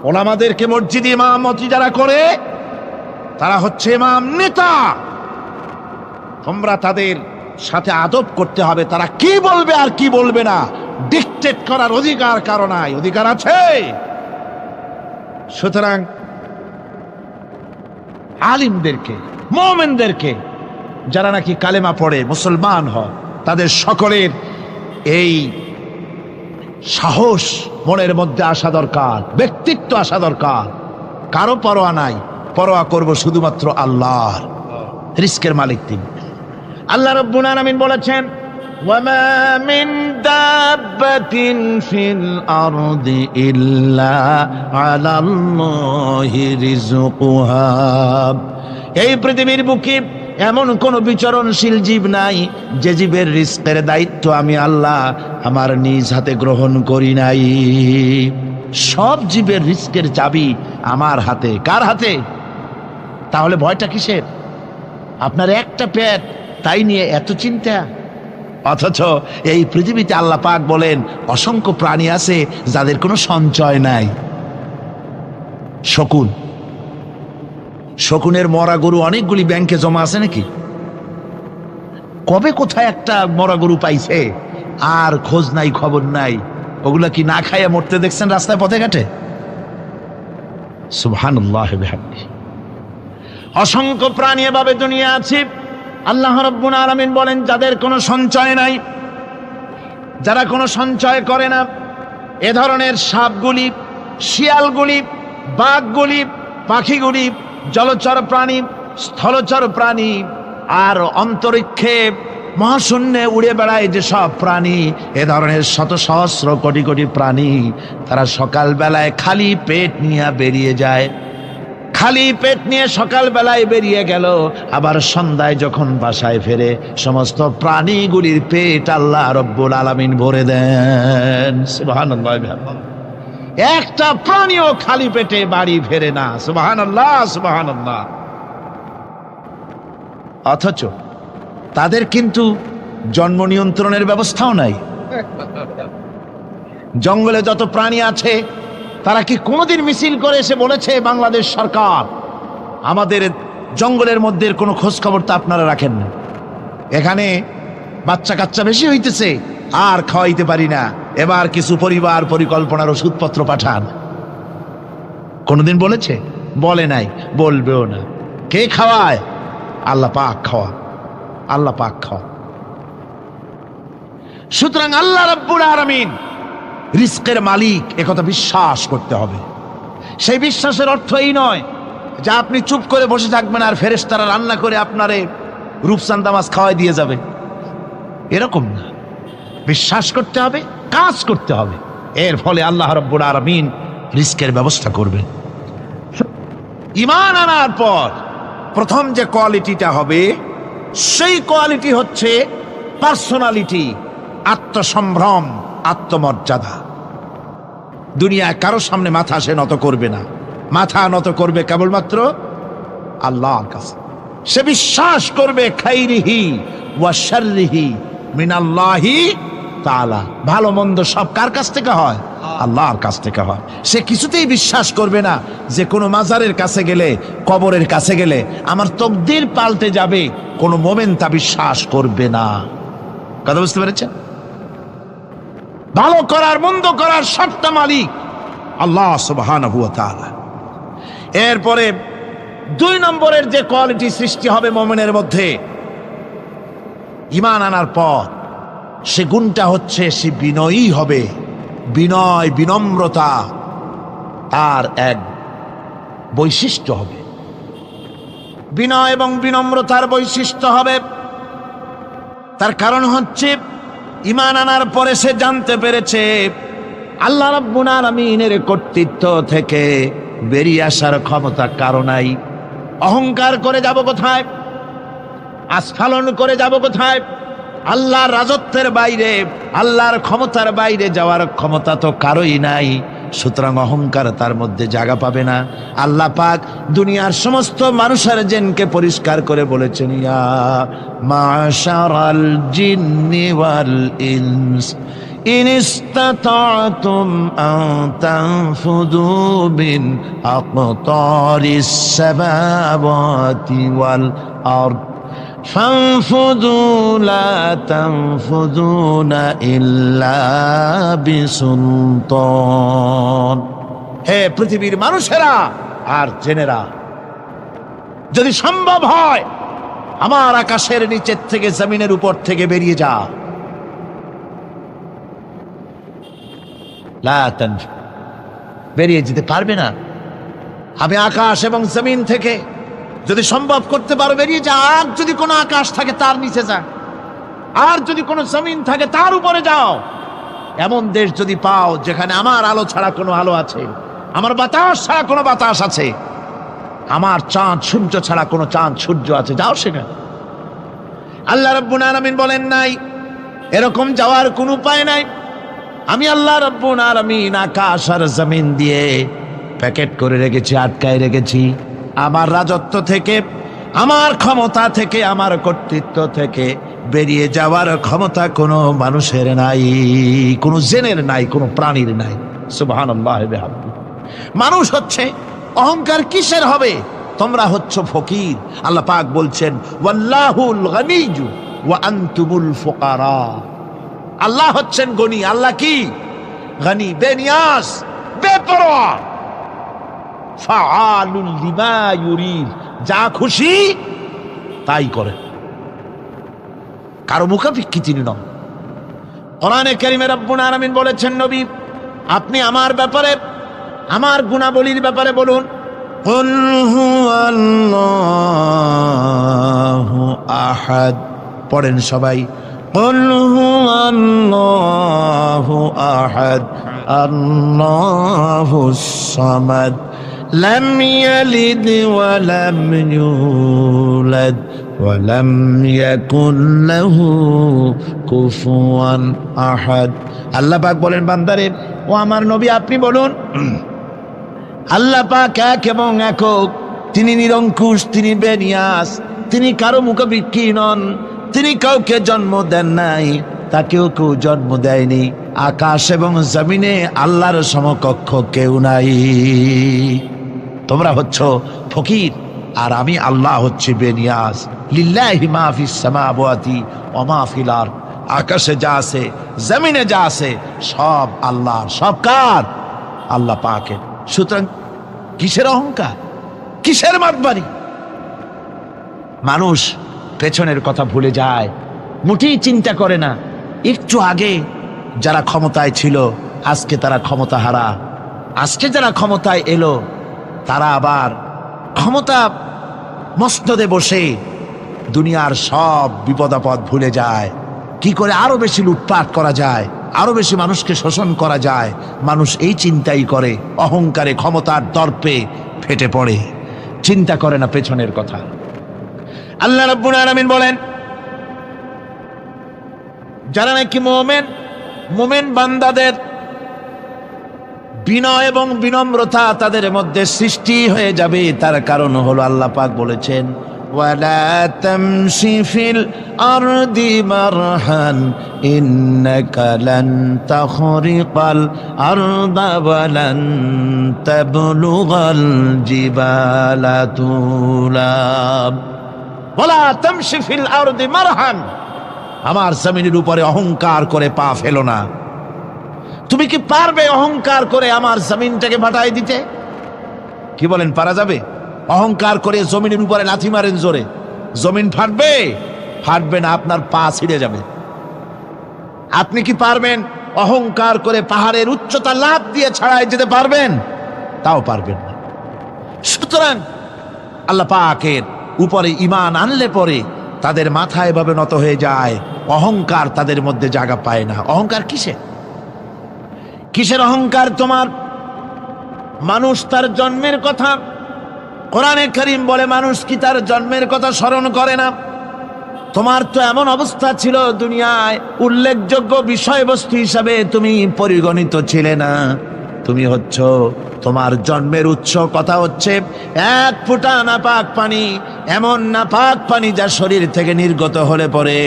ওলামাদেরকে মসজিদে ইমামতি যারা করে তারা হচ্ছে ইমাম নেতা। তোমরা তাদের সাথে আদব করতে হবে, তারা কি বলবে আর কি বলবে না ডিকটেট করার অধিকার কারো নাই। অধিকার আছে। সুতরাং আলিমদেরকে, মুমিনদেরকে, যারা নাকি কালেমা পড়ে মুসলমান হয়, তাদের সকলের এই সাহস মনের মধ্যে আসা দরকার, ব্যক্তিত্ব আসা দরকার। কারো পরোয়া নাই, পরোয়া করব শুধুমাত্র আল্লাহর। রিস্কের মালিক তিনি। আল্লাহ রাব্বুল আলামিন বলেছেন, ওয়ামা মিন দাব্বাতিন ফিল আরদি ইল্লা আলাল্লাহি রিজকুহা। এই পৃথিবীর বুকে এমন কোন বিচরণশীল জীব নাই যে জীবের রিস্কের দায়িত্ব আমি আল্লাহ আমার নিজ হাতে গ্রহণ করি নাই। সব জীবের রিস্কের চাবি আমার হাতে। কার হাতে? তাহলে ভয়টা কিসের? আপনার একটা পেট, তাই নিয়ে এত চিন্তা। অথচ এই পৃথিবীতে আল্লাহ পাক বলেন অসংখ্য প্রাণী আছে যাদের কোনো সঞ্চয় নাই। শকুনের মরা গরু অনেকগুলি ব্যাংকে জমা আছে নাকি? কবে কোথায় একটা মরা গরু পাইছে আর খোঁজ নাই, খবর নাই। ওগুলা কি না খাইয়া মরতে দেখছেন রাস্তায় পথে ঘাটে? সুবহানাল্লাহ বিহামদিহি। অসংখ্য প্রাণী এভাবে দুনিয়া আছে। আল্লাহ রাব্বুল আলামিন বলেন যাদের কোনো সঞ্চয় নাই, যারা কোনো সঞ্চয় করে না, এ ধরনের সাপগুলি, শিয়ালগুলি, বাঘগুলি, পাখিগুলি, জলচর প্রাণী, স্থলচর প্রাণী আর অন্তরিক্ষে মহাশূন্যে উড়ে বেড়ায় যে সব প্রাণী, এ ধরনের শত সহস্র কোটি কোটি প্রাণী, তারা সকালবেলায় খালি পেট নিয়ে বেরিয়ে যায়। খালি পেট নিয়ে সকাল বেলায় বেরিয়ে গেল, আবার সন্ধ্যায় যখন বাসায় ফেরে সমস্ত প্রাণীগুলির পেট আল্লাহ রব্বুল আলামিন ভরে দেন। সুবহানাল্লাহ। একটা প্রাণীও খালি পেটে বাড়ি ফেরে না। সুবহানাল্লাহ, সুবহানাল্লাহ। অথচ তাদের কিন্তু জন্ম নিয়ন্ত্রণের ব্যবস্থাও নাই। জঙ্গলে যত প্রাণী আছে তারা কি কোনোদিন মিছিল করে এসে বলেছে বাংলাদেশ সরকার আমাদের জঙ্গলের মধ্যে কোনো খোঁজ খবর তো আপনারা রাখেন না? এখানে বাচ্চা কাচ্চা বেশি হইতেছে, আর খাওয়াইতে পারি না, এবার কিছু পরিবার পরিকল্পনার ওষুধপত্র পাঠান। কোনদিন বলেছে? বলে নাই, বলবেও না। কে খাওয়ায়? আল্লাহ পাক খাওয়া, আল্লাহ পাক খাওয়া। সুতরাং আল্লাহ রাব্বুল আলামিন রিজকের মালিক, একথা বিশ্বাস করতে হবে। সেই বিশ্বাসের অর্থ এই নয় যে আপনি চুপ করে বসে থাকবেন আর ফেরেশতারা রান্না করে আপনারে রূপচাঁদা মাছ খাওয়াই দিয়ে যাবে, এরকম না। বিশ্বাস করতে হবে, কাজ করতে হবে, এর ফলে আল্লাহ রাব্বুল আলামিন রিজকের ব্যবস্থা করবেন। ঈমান আনার পর প্রথম যে কোয়ালিটিটা হবে, সেই কোয়ালিটি হচ্ছে পার্সোনালিটি, আত্মসম্ভ্রম, আত্মমর্যাদা। দুনিয়ায় কারো সামনে মাথা সে নত করবে না, মাথা নত করবে কেবলমাত্র আল্লাহর কাছে। সে বিশ্বাস করবে খাইরিহি ওয়া শাররিহি মিনাল্লাহি তাআলা, ভালো মন্দ সব কার কাছ থেকে হয়? আল্লাহর কাছ থেকে হয়। সে কিছুতেই বিশ্বাস করবে না যে কোনো মাজারের কাছে গেলে, কবরের কাছে গেলে আমার তকদির পাল্টে যাবে, কোনো মোমেন তা বিশ্বাস করবে না। কথা বুঝতে পেরেছেন? ভালো করার মন্দ করার সবটা মালিক আল্লাহ সুবহানাহু ওয়া তাআলা। এরপরে 2 নম্বরের যে কোয়ালিটি সৃষ্টি হবে মুমিনের মধ্যে ঈমান আনার পর, সে গুণটা হচ্ছে সে বিনয়ী হবে। বিনয়, বিনম্রতা তার এক বৈশিষ্ট্য হবে। বিনয় এবং বিনম্রতার বৈশিষ্ট্য হবে। তার কারণ হচ্ছে ঈমান আনার পরে সে জানতে পেরেছে আল্লাহ রাব্বুল আলামিনের কর্তৃত্ব থেকে বেরিয়ে আসার ক্ষমতা কারো নাই। অহংকার করে যাব কোথায়? আস্ফালন করে যাব কোথায়? আল্লাহর রাজত্বের বাইরে, আল্লাহর ক্ষমতার বাইরে যাওয়ার ক্ষমতা তো কারোই নাই। সুতরাং অহংকার তার মধ্যে জায়গা পাবে না। আল্লাহ পাক দুনিয়ার সমস্ত মানুষের জিনকে পরিষ্কার করে বলেছেন, ইয়া মাশারাল জিন্নি ওয়াল ইনস ইন ইসতাতা'তুম আন তানফুযু মিন আকতারিস সামাওয়াতি ওয়াল আরদ فانفذوا لا تنفذون إلا بسلطان। হে পৃথিবীর মানুষেরা আর জেনেরা, যদি সম্ভব হয় আমার আকাশের নিচের থেকে, জমিনের উপর থেকে বেরিয়ে যা। লা তানফু, বেরিয়ে যেতে পারবে না। আমি আকাশ এবং জমিন থেকে যদি সম্ভব করতে পারো বেরিয়ে যা। আর যদি কোনো আকাশ থাকে তার নিচে যা, আর যদি কোনো জমিন থাকে তার উপরে যাও। এমন দেশ যদি পাও যেখানে আমার আলো ছাড়া কোনো আলো আছে, আমার বাতাস ছাড়া কোনো বাতাস আছে, আমার চাঁদ সূর্য ছাড়া কোনো চাঁদ সূর্য আছে, যাও সেখানে। আল্লাহ রাব্বুল আলামিন বলেন নাই এরকম যাওয়ার কোনো উপায় নাই। আমি আল্লাহ রাব্বুল আলামিন আকাশ আর জমিন দিয়ে প্যাকেট করে রেখেছি, আটকায় রেখেছি। আমার রাজত্ব থেকে, আমার ক্ষমতা থেকে, আমার কর্তৃত্ব থেকে বেরিয়ে যাওয়ার ক্ষমতা কোনো মানুষের নাই, কোনো জিনের নাই, কোনো প্রাণীর নাই। সুবহানাল্লাহ ওয়া বিহামদিহি। মানুষ হচ্ছে অহংকার কিসের হবে? তোমরা হচ্ছ ফকির। আল্লাহ পাক বলছেন ওয়াল্লাহুল গনিয়্যু ওয়া আনতুমুল ফুকারা। আল্লাহ হচ্ছেন গনি। আল্লাহ কি? গনি, বেনিয়াজ, বেপরোয়া। ফাআলুল লিমা ইউরিদ, যা খুশি তাই করে, কারো মুখাপেক্ষী তিনি নন। কোরআনে কারীমে রব্বুল আলামিন বলেছেন, নবী আপনি আমার ব্যাপারে, আমার গুণাবলীর ব্যাপারে বলুন। কুল হুয়াল্লাহু আহাদ, পড়েন সবাই। কুল হুয়াল্লাহু আহাদ আল্লাহুস সামাদ লাম ইয়ালিদ ওয়া লাম ইউলাদ ওয়া লাম ইয়াকুল লাহু কুফুয়ান আহাদ। আল্লাহ পাক বলেন, বান্দারে ও আমার নবী আপনি বলুন, আল্লাহ পাক এক এবং একক, তিনি নিরঙ্কুশ, তিনি বেনিয়াস, তিনি কারো মুখাপেক্ষী নন, তিনি কাউকে জন্ম দেন নাই, তাকেও কেউ জন্ম দেয়নি। আকাশ এবং জমিনে আল্লাহর সমকক্ষ কেউ নাই। তোমরা হচ্ছ ফকির, আর আমি আল্লাহ হচ্ছে বেনিয়াজ। লিল্লাহি মা ফিস সামাওয়াতি ওয়া মা ফিল আরদ, আকাশে যা আছে জমিনে যা আছে সব আল্লাহর। সব কার? আল্লাহ পাকের। সুতরাং কিসের অহংকার, কিসের মাতবাড়ি? মানুষ পেছনের কথা ভুলে যায়, মোটেই চিন্তা করে না। একটু আগে যারা ক্ষমতায় ছিল আজকে তারা ক্ষমতা হারা, আজকে যারা ক্ষমতায় এলো তারা আবার ক্ষমতা মসনদে বসে দুনিয়ার সব বিপদ আপদ ভুলে যায়। কি করে আরো বেশি লুটপাট করা যায়, আরো বেশি মানুষকে শোষণ করা যায়, মানুষ এই চিন্তাই করে। অহংকারে ক্ষমতার দর্পে ফেটে পড়ে, চিন্তা করে না পেছনের কথা। আল্লাহ রাব্বুল আলামিন বলেন, যারা নাকি মুমিন বান্দাদের বিনয় এবং বিনম্রতা তাদের মধ্যে সৃষ্টি হয়ে যাবে, তার কারণ হলো আল্লাহ পাক বলেছেন, ওয়ালা তামশি ফিল আরদি মারহান ইন্নাকা লান তাখরিকাল আরদা ওয়ালান তাবলুগাল জিবালা তুলা। ওয়ালা তামশি ফিল আরদি মারহান, আমার জমিনের উপরে অহংকার করে পা ফেলো না। তুমি কি পারবে অহংকার করে আমার জমিনটাকে ফাটাই দিতে? কি বলেন, পারা যাবে? অহংকার করে জমিনের উপরে লাথি মারেন জোরে, জমিন ফাটবে? ফাটবে না, আপনার পা ছিঁড়ে যাবে। আপনি কি পারবেন অহংকার করে পাহাড়ের উচ্চতা লাফ দিয়ে ছাড়াই যেতে পারবেন? তাও পারবেন না। সুতরাং আল্লাহ পাকের উপরে ঈমান আনলে পরে তাদের মাথা এভাবে নত হয়ে যায়, অহংকার তাদের মধ্যে জায়গা পায় না। অহংকার কিসের অহংকার তোমার? মানুষ তার জন্মের কথা, কোরআনে কারীম বলে মানুষ কি তার জন্মের কথা স্মরণ করে না? তোমার তো এমন অবস্থা ছিল, দুনিয়ায় উল্লেখযোগ্য বিষয়বস্তু হিসাবে তুমি পরিগণিত ছিলে না। তুমি হচ্ছ, তোমার জন্মের উৎস কথা হচ্ছে এক ফোঁটা নাপাক পানি, এমন নাপাক পানি যা শরীর থেকে নির্গত হলে পরে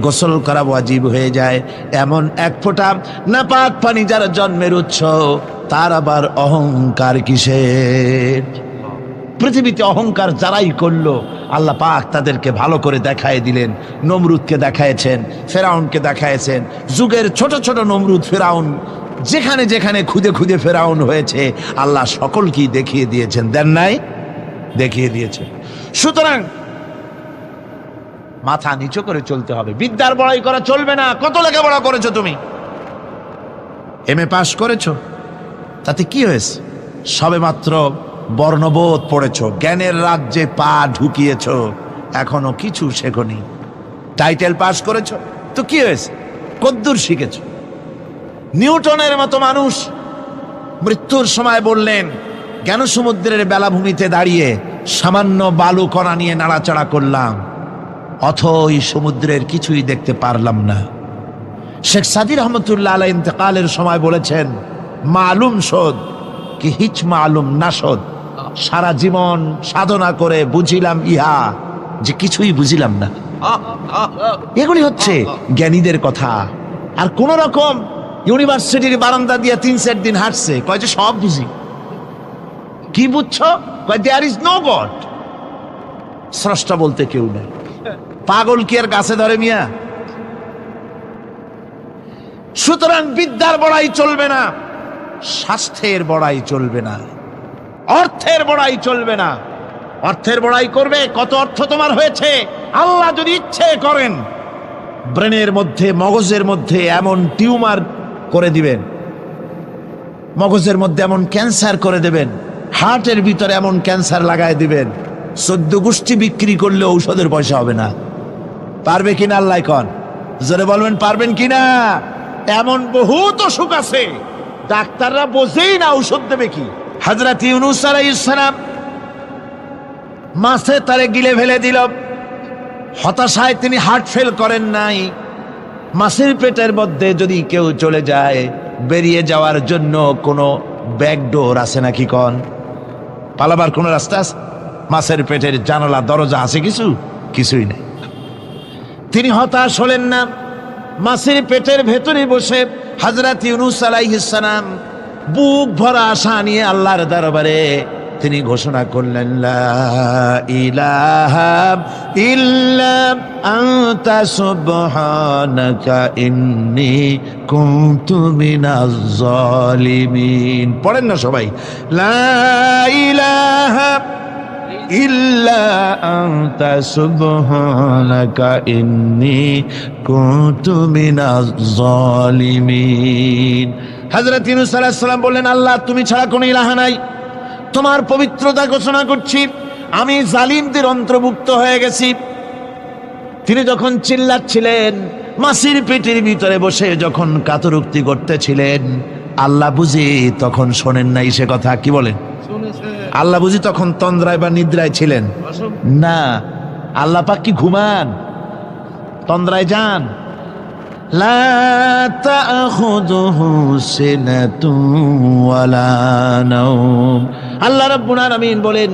গোসল করা ওয়াজিব হয়ে যায়। এমন এক ফোঁটা নাপাক পানি যার জন্মের উৎস, তার আবার অহংকার কিসের? পৃথিবীতে অহংকার যারাই করলো আল্লাহ পাক তাদেরকে ভালো করে দেখায় দিলেন। নমরুদকে দেখায়ছেন, ফেরাউনকে দেখায়ছেন, যুগের ছোট ছোট নমরুদ ফেরাউন যেখানে যেখানে খুদে খুদে ফেরাউন হয়েছে আল্লাহ সকলকেই দেখিয়ে দিয়েছেন। দেন নাই? দেখিয়ে দিয়েছেন। সুতরাং মাথা নিচু করে চলতে হবে, বিদ্যার বড়াই করা চলবে না। কত লেখাপড়া করেছো তুমি? এমএ পাস করেছো, তাতে কি হয়েছে? সবে মাত্র বর্ণবোধ পড়েছো, জ্ঞানের রাজ্যে পা ঢুকিয়েছো, এখনো কিছু শেখনি। টাইটেল পাস করেছো, তো কি হয়েছে? কদ্দুর শিখেছো? নিউটনের মতো মানুষ মৃত্যুর সময় বললেন, জ্ঞান সমুদ্রের বেলাভূমিতে দাঁড়িয়ে সামান্য বালু কণা নিয়ে নাড়াচাড়া করলাম, অথই সমুদ্রের কিছুই দেখতে পারলাম না। শেখ সাদী রহমতুল্লাহ আলাইহি ইন্তেকালের সময় বলেছেন, মালুম শোধ কি হিচ মালুম না শোধ। সারা জীবন সাধনা করে বুঝিলাম ইহা, যে কিছুই বুঝিলাম না। এগুলি হচ্ছে জ্ঞানীদের কথা। আর কোন রকম ইউনিভার্সিটির বারান্দা দিয়ে 3-4 দিন হাঁটছে, কয় যে সব বুঝি। কি বুঝছো? কয় দেয়ার ইজ নো গড, স্রষ্টা বলতে কেউ নেই। পাগল কি আর গাছে ধরে মিয়া? সুতরাং বিদ্যার বড়াই চলবে না, স্বাস্থ্যের বড়াই চলবে না, অর্থের বড়াই চলবে না। অর্থের বড়াই করবে, কত অর্থ তোমার হয়েছে? আল্লাহ যদি ইচ্ছে করেন ব্রেনের মধ্যে, মগজের মধ্যে এমন টিউমার করে দিবেন, মগজের মধ্যে এমন ক্যান্সার করে দেবেন, হার্টের ভিতরে এমন ক্যান্সার লাগায় দিবেন, 14 গোষ্ঠী বিক্রি করলে ঔষধের পয়সা হবে না। পারবে কিনা আল্লাহ কন? জোরে বলবেন, পারবেন কিনা? এমন বহুত অসুখ আছে ডাক্তাররা বোঝেই না ঔষধ দেবে কি। হযরত ইউনূস আলাইহিস সালাম মাছে তারে গিলে ফেলে দিল, হতাশায় তিনি হার্ট ফেল করেন নাই। মাছের পেটের মধ্যে যদি কেউ চলে যায়, বেরিয়ে যাওয়ার জন্য কোনো ব্যাকডোর আছে নাকি কন? পালাবার কোনো রাস্তা আছে? মাছের পেটের জানালা দরজা আছে কিছু? কিছুই নেই। তিনি হতাশ হলেন না, মাছের পেটের ভেতরে বসে হযরত ইউনূস আলাইহিস সালাম বুক ভরা আশা নিয়ে আল্লাহর দরবারে তিনি ঘোষণা করলেন, লা ইলাহা ইল্লা আনতা সুবহানাকা ইন্নী কুনতু মিনাজ জালিমিন। পড়েন না সবাই, লা ইলাহা ইল্লা আনতা সুবহানাকা ইন্নী কুনতু মিনাজ জালিমিন। হযরত ইউনূস আলাইহিস সালাম বললেন, আল্লাহ তুমি ছাড়া কোনো ইলাহা নাই, তোমার পবিত্রতা ঘোষণা করছি, আমি জালিমদের অন্তর্ভুক্ত হয়ে গেছি। তিনি যখন চিল্লাচ্ছিলেন, মাসির পেটের ভিতরে বসে যখন কাতরুক্তি করতেছিলেন, আল্লাহ বুঝি তখন শোনেন নাই সে কথা? কি বলেন? আল্লাহ বুঝি তখন তন্দ্রায় বা নিদ্রায় ছিলেন? না, আল্লাহ পাক কি ঘুমান? তন্দ্রায় যান? লা তাখুযুহু সিনাতুন ওয়ালা নাওম। আল্লাহ রাব্বুল আলামিন বলেন,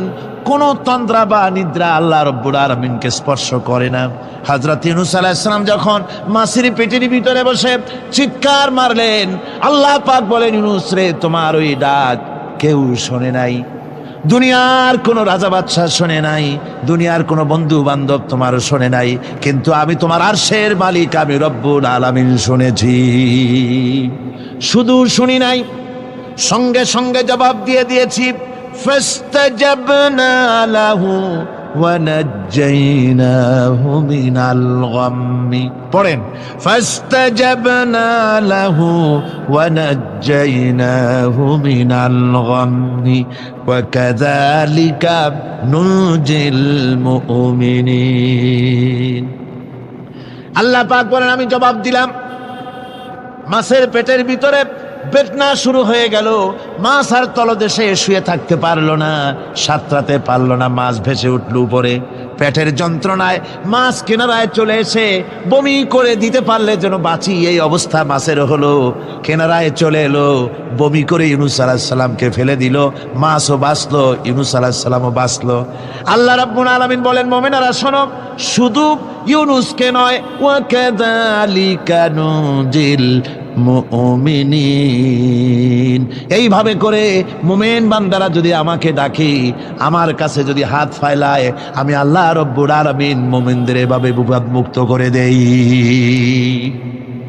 কোন তন্দ্রা বা নিদ্রা আল্লাহ রাব্বুল আলামিনকে স্পর্শ করে না। হযরত ইউনূস আলাইহিস সালাম যখন মাছের পেটের ভিতরে বসে চিৎকার মারলেন, আল্লাহ পাক বলেন, ইউনূস রে, তোমার ওই ডাক কেউ শোনে নাই, দুনিয়ার কোন রাজা বাদশাহ শোনে নাই, দুনিয়ার কোন বন্ধু বান্ধব তোমার শোনে নাই, কিন্তু আমি তোমার আরশের মালিক, আমি রব্বুল আলামিন শুনেছি। শুধু শুনি নাই, সঙ্গে সঙ্গে জবাব দিয়ে দিয়েছি। ফাস্তাজাবনা লাহু ওয়া নাজ্জাইনাহু মিনাল গাম্মি। পড়েন, ফাস্তাজাবনা লাহু ওয়া নাজ্জাইনাহু মিনাল গাম্মি ওয়া কাযালিকা নুনজিল মুমিনিন। আল্লাহ পাক বলেন, আমি জবাব দিলাম। মাছের পেটের ভিতরে বেদনা শুরু হয়ে গেল, মাছ আর তলদেশে শুয়ে থাকতে পারলো না, সাঁতরাতে পারলো না, মাছ ভেসে উঠল উপরে। পেটের যন্ত্রণায় মাছ কিনারায় চলে এসে বমি করে দিতে পারলে যেন বাঁচি, এই অবস্থা মাছের হলো। কিনারায় চলে এলো, বমি করে ইউনূস আলাইহিস সালামকে ফেলে দিল, মাছও বাঁচলো, ইউনূস আলাইহিস সালামও বাঁচলো। আল্লাহ রাব্বুল আলামিন বলেন, মুমিনেরা শোনো, শুধু ইউনূসকে নয়, ওয়া কাযালিকা নুনজিল মুমিনিন। এইভাবে করে মুমিন বান্দারা যদি আমাকে ডাকে, আমার কাছে যদি হাত ফাইলায়, আমি আল্লাহ রব্বুল আলামিন মুমিনদের এভাবে বিপদ মুক্ত করে দেই।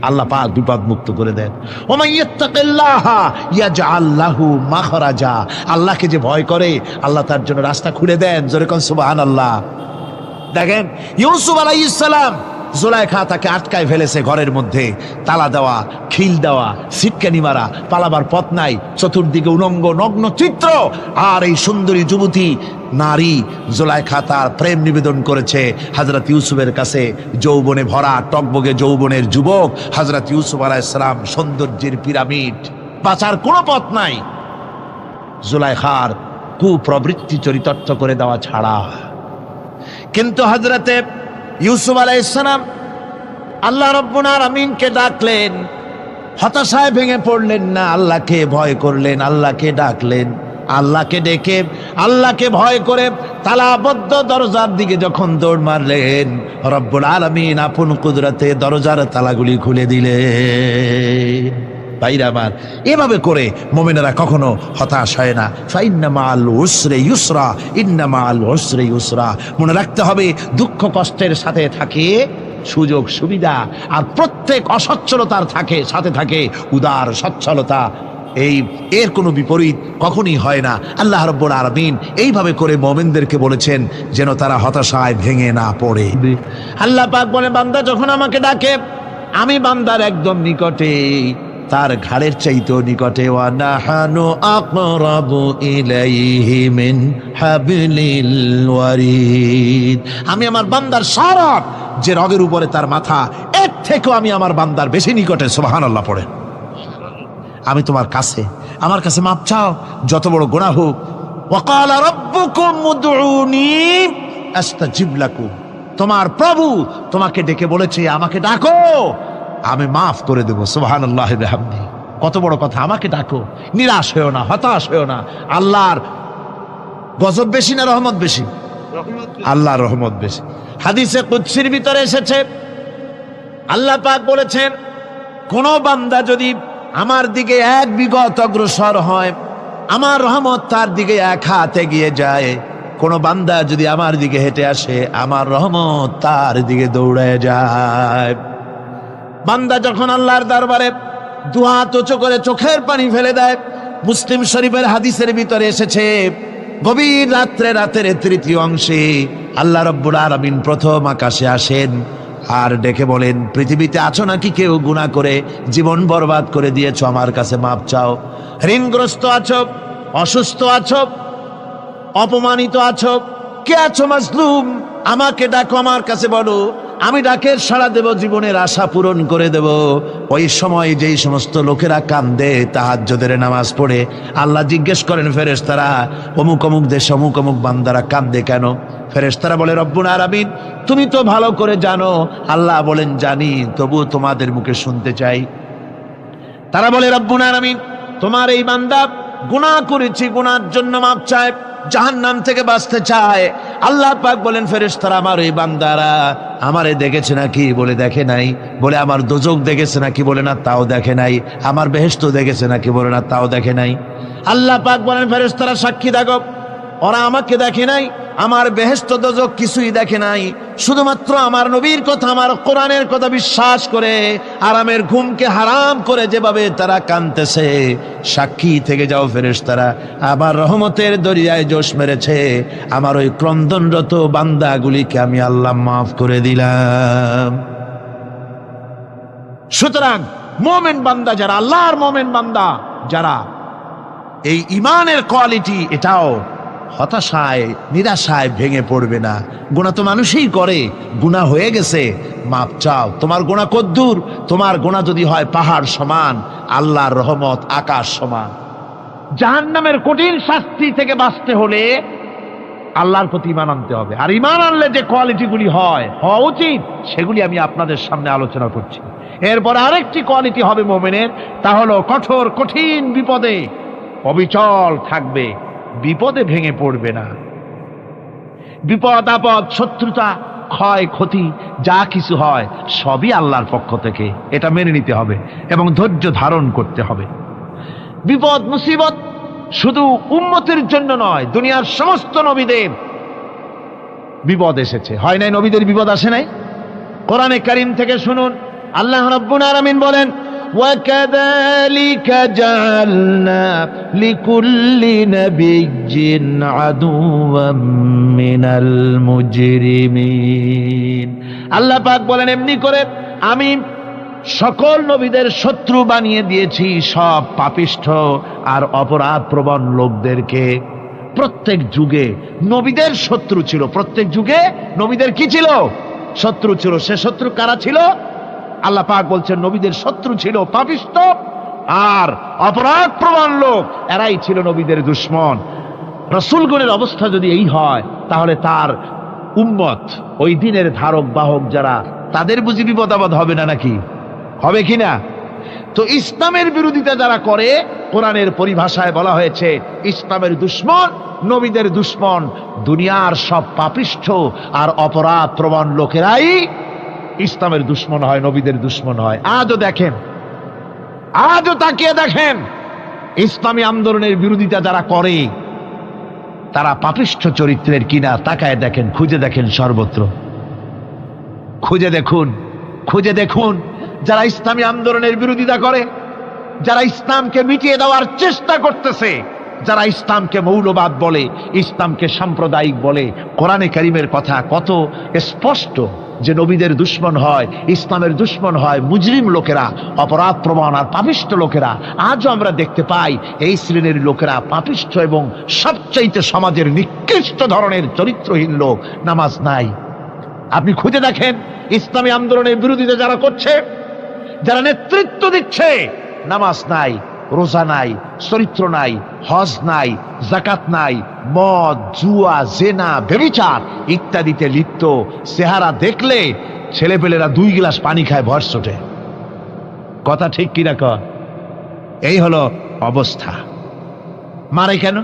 আল্লাহ পাক বিপদ মুক্ত করে দেন। ওমান ইয়াত্তাকিল্লাহা ইয়াজআল লাহু মাখরাজা। আল্লাহকে যে ভয় করে, আল্লাহ তার জন্য রাস্তা খুলে দেন। জোরে কোন সুবহানাল্লাহ। দেখেন, ইউসুফ আলাইহিস সালাম, জুলাইখা তাকে আটকায় ফেলেছে ঘরের মধ্যে, তালা দেওয়া, খিল দেওয়া, সিটকানি মারা, পালাবার পথ নাই, চতুর্দিকে উলঙ্গ নগ্ন চিত্র। আর এই সুন্দরী যুবতী নারী জুলাইখা তার প্রেম নিবেদন করেছে হযরত ইউসুফের কাছে। যৌবনে ভরা টকবগে যৌবনের যুবক হযরত ইউসুফ আলাইহিস সালাম, সৌন্দর্যের পিরামিড, বাঁচার কোনো পথ নাই জুলাইখার কুপ্রবৃত্তি চরিতার্থ করে দেওয়া ছাড়া। কিন্তু হযরতে ইউসুফ আলাইহিস সালাম আল্লাহ রাব্বুল আলামিনকে ডাকলেন, হতাশায় ভেঙে পড়লেন না, আল্লাহকে ভয় করলেন, আল্লাহকে ডাকলেন। আল্লাহকে ডেকে, আল্লাহকে ভয় করে তালাবদ্ধ দরজার দিকে যখন দৌড় মারলেন, রব্বুল আলামিন আপন কুদরতে দরজার তালাগুলি খুলে দিলেন। ভাইরা আমার, এভাবে করে মুমিনেরা কখনো হতাশ হয় না। ফাইন্না মাআল উসরি ইউসরা, ইন্না মাআল উসরি ইউসরা। মনে রাখতে হবে, দুঃখ কষ্টের সাথে থাকে সুযোগ সুবিধা, আর প্রত্যেক অসচ্ছলতার সাথে থাকে উদার সচ্ছলতা। এর কোনো বিপরীত কখনই হয় না। আল্লাহ রাব্বুল আলামিন এইভাবে করে মুমিনদেরকে বলেছেন যেন তারা হতাশায় ভেঙে না পড়ে। আল্লাহ পাক বলে, বান্দা যখন আমাকে ডাকে, আমি বান্দার একদম নিকটে, তার ঘাড়ের চাইতেও নিকটে। ওয়া নাহানু আকরাবু ইলাইহি মিন হাবলিল ওয়ারিদ। আমি আমার বান্দার সরব যে রগের উপরে তার মাথা, এর থেকেও আমি আমার বান্দার বেশি নিকটে। সুবহানাল্লাহ পড়ে। আমি তোমার কাছে, আমার কাছে মাপ চাও, যত বড় গুনাহ হোক। ওয়া ক্বালা রাব্বুকুম উদউনি আস্তাজিব লাকুম। তোমার প্রভু তোমাকে ডেকে বলেছে, আমাকে ডাকো, আমি মাফ করে দেবো। সুবহানাল্লাহি ওয়া বিহামদিহি। কত বড় কথা, আমাকে ডাকো, নিরাশ হয়েও না, হতাশ হয়েও না। আল্লাহর গজব বেশি না রহমত বেশি? আল্লাহর রহমত বেশি। হাদিসে কুদসির ভিতরে এসেছে, আল্লাহ পাক বলেছেন, কোন বান্দা যদি আমার দিকে এক বিঘত অগ্রসর হয়, আমার রহমত তার দিকে এক হাত এগিয়ে যায়। কোন বান্দা যদি আমার দিকে হেঁটে আসে, আমার রহমত তার দিকে দৌড়ে যায়। বান্দা যখন আল্লাহর দরবারে দুহাত উঁচু করে চোখের পানি ফেলে দেয়, মুসলিম শরীফের হাদিসের ভিতরে এসেছে, গভীর রাত্রে, রাতের তৃতীয় অংশে আল্লাহ রাব্বুল আলামিন প্রথম আকাশে আসেন আর ডেকে বলেন, পৃথিবীতে আছো নাকি কেউ গুনাহ করে জীবন বরবাদ করে দিয়েছো, আমার কাছে মাপ চাও। ঋণগ্রস্ত আছো, অসুস্থ আছো, অপমানিত আছো, কে আছো মাজলুম, আমাকে ডাকো, আমার কাছে বলো, আমি ডাকের সাড়া দেব, জীবনের আশা পূরণ করে দেব। ওই সময় যেই সমস্ত লোকেরা কান্দে তাহাজ্জুদের নামাজ পড়ে, আল্লাহ জিজ্ঞেস করেন ফেরেশতারা, অমুক অমুক দেশে অমুক অমুক বান্দারা কান্দে কেন? ফেরেশতারা বলে, রব্বুল আলামিন তুমি তো ভালো করে জানো। আল্লাহ বলেন, জানি, তবুও তোমাদের মুখে শুনতে চাই। তারা বলে, রব্বুল আলামিন তোমার এই বান্দা গুনাহ করেছে, গুনার জন্য মাপ চায়, জাহান্নাম থেকে বাঁচতে চায়। আল্লাহ পাক বলেন, ফেরেশতারা আমার এই বান্দারা আমারে দেখেছে নাকি? বলে দেখে নাই। বলে আমার দোজখ দেখেছে নাকি? বলে না, তাও দেখে নাই। আমার বেহেশত দেখেছে নাকি? বলে না, তাও দেখে নাই। আল্লাহ পাক বলেন, ফেরেশতারা সাক্ষী থাকো, ওরা আমাকে দেখে নাই, আমার বেহেশত দোজখ কিছুই দেখে নাই, শুধুমাত্র আমার নবীর কথা, আমার কোরআনের কথা বিশ্বাস করে আরামের ঘুমকে হারাম করে যেভাবে তারা কাঁদতেছে, সাক্ষী থেকে যাও ফেরেশতারা, আমার রহমতের দরিয়ায় জোশ মেরেছে, আমার ওই ক্রন্দনরত বান্দাগুলিকে আমি আল্লাহ মাফ করে দিলাম। সুতরাং মুমিন বান্দা যারা, আল্লাহর মুমিন বান্দা যারা, এই ঈমানের কোয়ালিটি, এটাও হতাশায় নিরাশায় ভেঙে পড়বে না। গুনাহ তো মানুষই করে, গুনাহ হয়ে গেছে, মাপ চাও। তোমার গুনাহ কদ্দুর? তোমার গুনাহ যদি হয় পাহাড় সমান, আল্লাহর রহমত আকাশ সমান। জাহান্নামের কঠিন শাস্তি থেকে বাঁচতে হলে আল্লাহর প্রতি ঈমান আনতে হবে। আর ঈমান আনলে যে কোয়ালিটিগুলি হওয়া উচিত, সেগুলি আমি আপনাদের সামনে আলোচনা করছি। এরপর আরেকটি কোয়ালিটি হবে মুমিনের, তা হলো কঠোর কঠিন বিপদে অবিচল থাকবে, বিপদে ভেঙে পড়বে না। বিপদ আপদ, শত্রুতা, ক্ষয় ক্ষতি যা কিছু হয় সবই আল্লাহর পক্ষ থেকে, এটা মেনে নিতে হবে এবং ধৈর্য ধারণ করতে হবে। বিপদ মুসিবত শুধু উম্মতের জন্য নয়, দুনিয়ার সমস্ত নবীদের বিপদ এসেছে, হয় নাই? নবীদের বিপদ আসে নাই? কোরআনে কারীম থেকে শুনুন, আল্লাহ রাব্বুল আলামিন বলেন, وَكَذَلِكَ جَعَلْنَا لِكُلِّ نَبِيٍّ عَدُوًّا مِّنَ الْمُجْرِمِينَ। আল্লাহ পাক বলেন, এমনি করে আমি সকল নবীদের শত্রু বানিয়ে দিয়েছি সব পাপিষ্ঠ আর অপরাধ প্রবণ লোকদেরকে। প্রত্যেক যুগে নবীদের শত্রু ছিল, প্রত্যেক যুগে নবীদের কি ছিল? শত্রু ছিল। সে শত্রু কারা ছিল? আল্লাহ পাক বলছেন, নবীদের শত্রু ছিল পাপিষ্ঠ আর অপরাধ প্রবণ লোক, এরাই ছিল নবীদের দুশমন। রাসূলগণের অবস্থা যদি এই হয়, তাহলে তার উম্মত, ওই দিনের ধারক বাহক যারা, তাদের বুঝি বিপদ আপদ হবে না? নাকি হবে কিনা? তো ইসলামের বিরোধিতা যারা করে, কোরআনের পরিভাষায় বলা হয়েছে ইসলামের দুশমন, নবীদের দুশমন। দুনিয়ার সব পাপিষ্ঠ আর অপরাধ প্রবণ লোকেরাই ইসলামের দুশমন হয়, নবীদের দুশমন হয়। আজও দেখেন, আজও তাকিয়ে দেখেন, ইসলামী আন্দোলনের বিরোধিতা যারা করে তারা পাপিষ্ঠ চরিত্রের কিনা, তাকায় দেখেন, খুঁজে দেখেন, সর্বত্র খুঁজে দেখুন, খুঁজে দেখুন। যারা ইসলামী আন্দোলনের বিরোধিতা করে, যারা ইসলামকে মিটিয়ে দেওয়ার চেষ্টা করতেছে, যারা ইসলামকে মৌলবাদ বলে, ইসলামকে সাম্প্রদায়িক বলে, কোরআনে কারীমের কথা কত স্পষ্ট যে নবীদের দুশমন হয়, ইসলামের দুশমন হয় মুজরিম লোকেরা, অপরাধ প্রবণ আর পাপিষ্ঠ লোকেরা। আজও আমরা দেখতে পাই এই শ্রেণীর লোকেরা পাপিষ্ঠ এবং সবচাইতে সমাজের নিকৃষ্ট ধরনের চরিত্রহীন লোক। নামাজ নাই। আপনি খুঁজে দেখেন, ইসলামী আন্দোলনের বিরোধিতা যারা করছে, যারা নেতৃত্ব দিচ্ছে, নামাজ নাই, রোজা নাই, চরিত্র নাই, হজ নাই, যাকাত নাই, মদ, জুয়া, জেনা, ব্যভিচার ইত্যাদিতে লিপ্ত। চেহারা দেখলে ছেলেপেলেরা 2 গ্লাস পানি খায় ভরস ওঠে। কথা ঠিক কিনা কর? এই হলো অবস্থা। মারে কেন?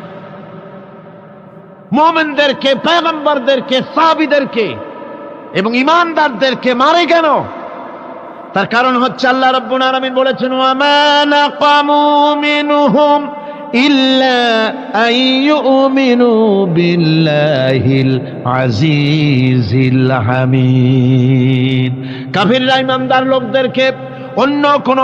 মুমিনদেরকে, পয়গম্বরদেরকে, সাহাবীদেরকে এবং ঈমানদারদেরকে মারে কেন? তার কারণ হচ্ছে আল্লাহ রাব্বুল আলামিন বলেছেন, ওয়া মা নাকামু মিনহুম ইল্লা আইয়ুমিনু বিল্লাহিল আজিজিল হামিদ। কাফিররা ঈমানদার লোকদেরকে অন্য কোন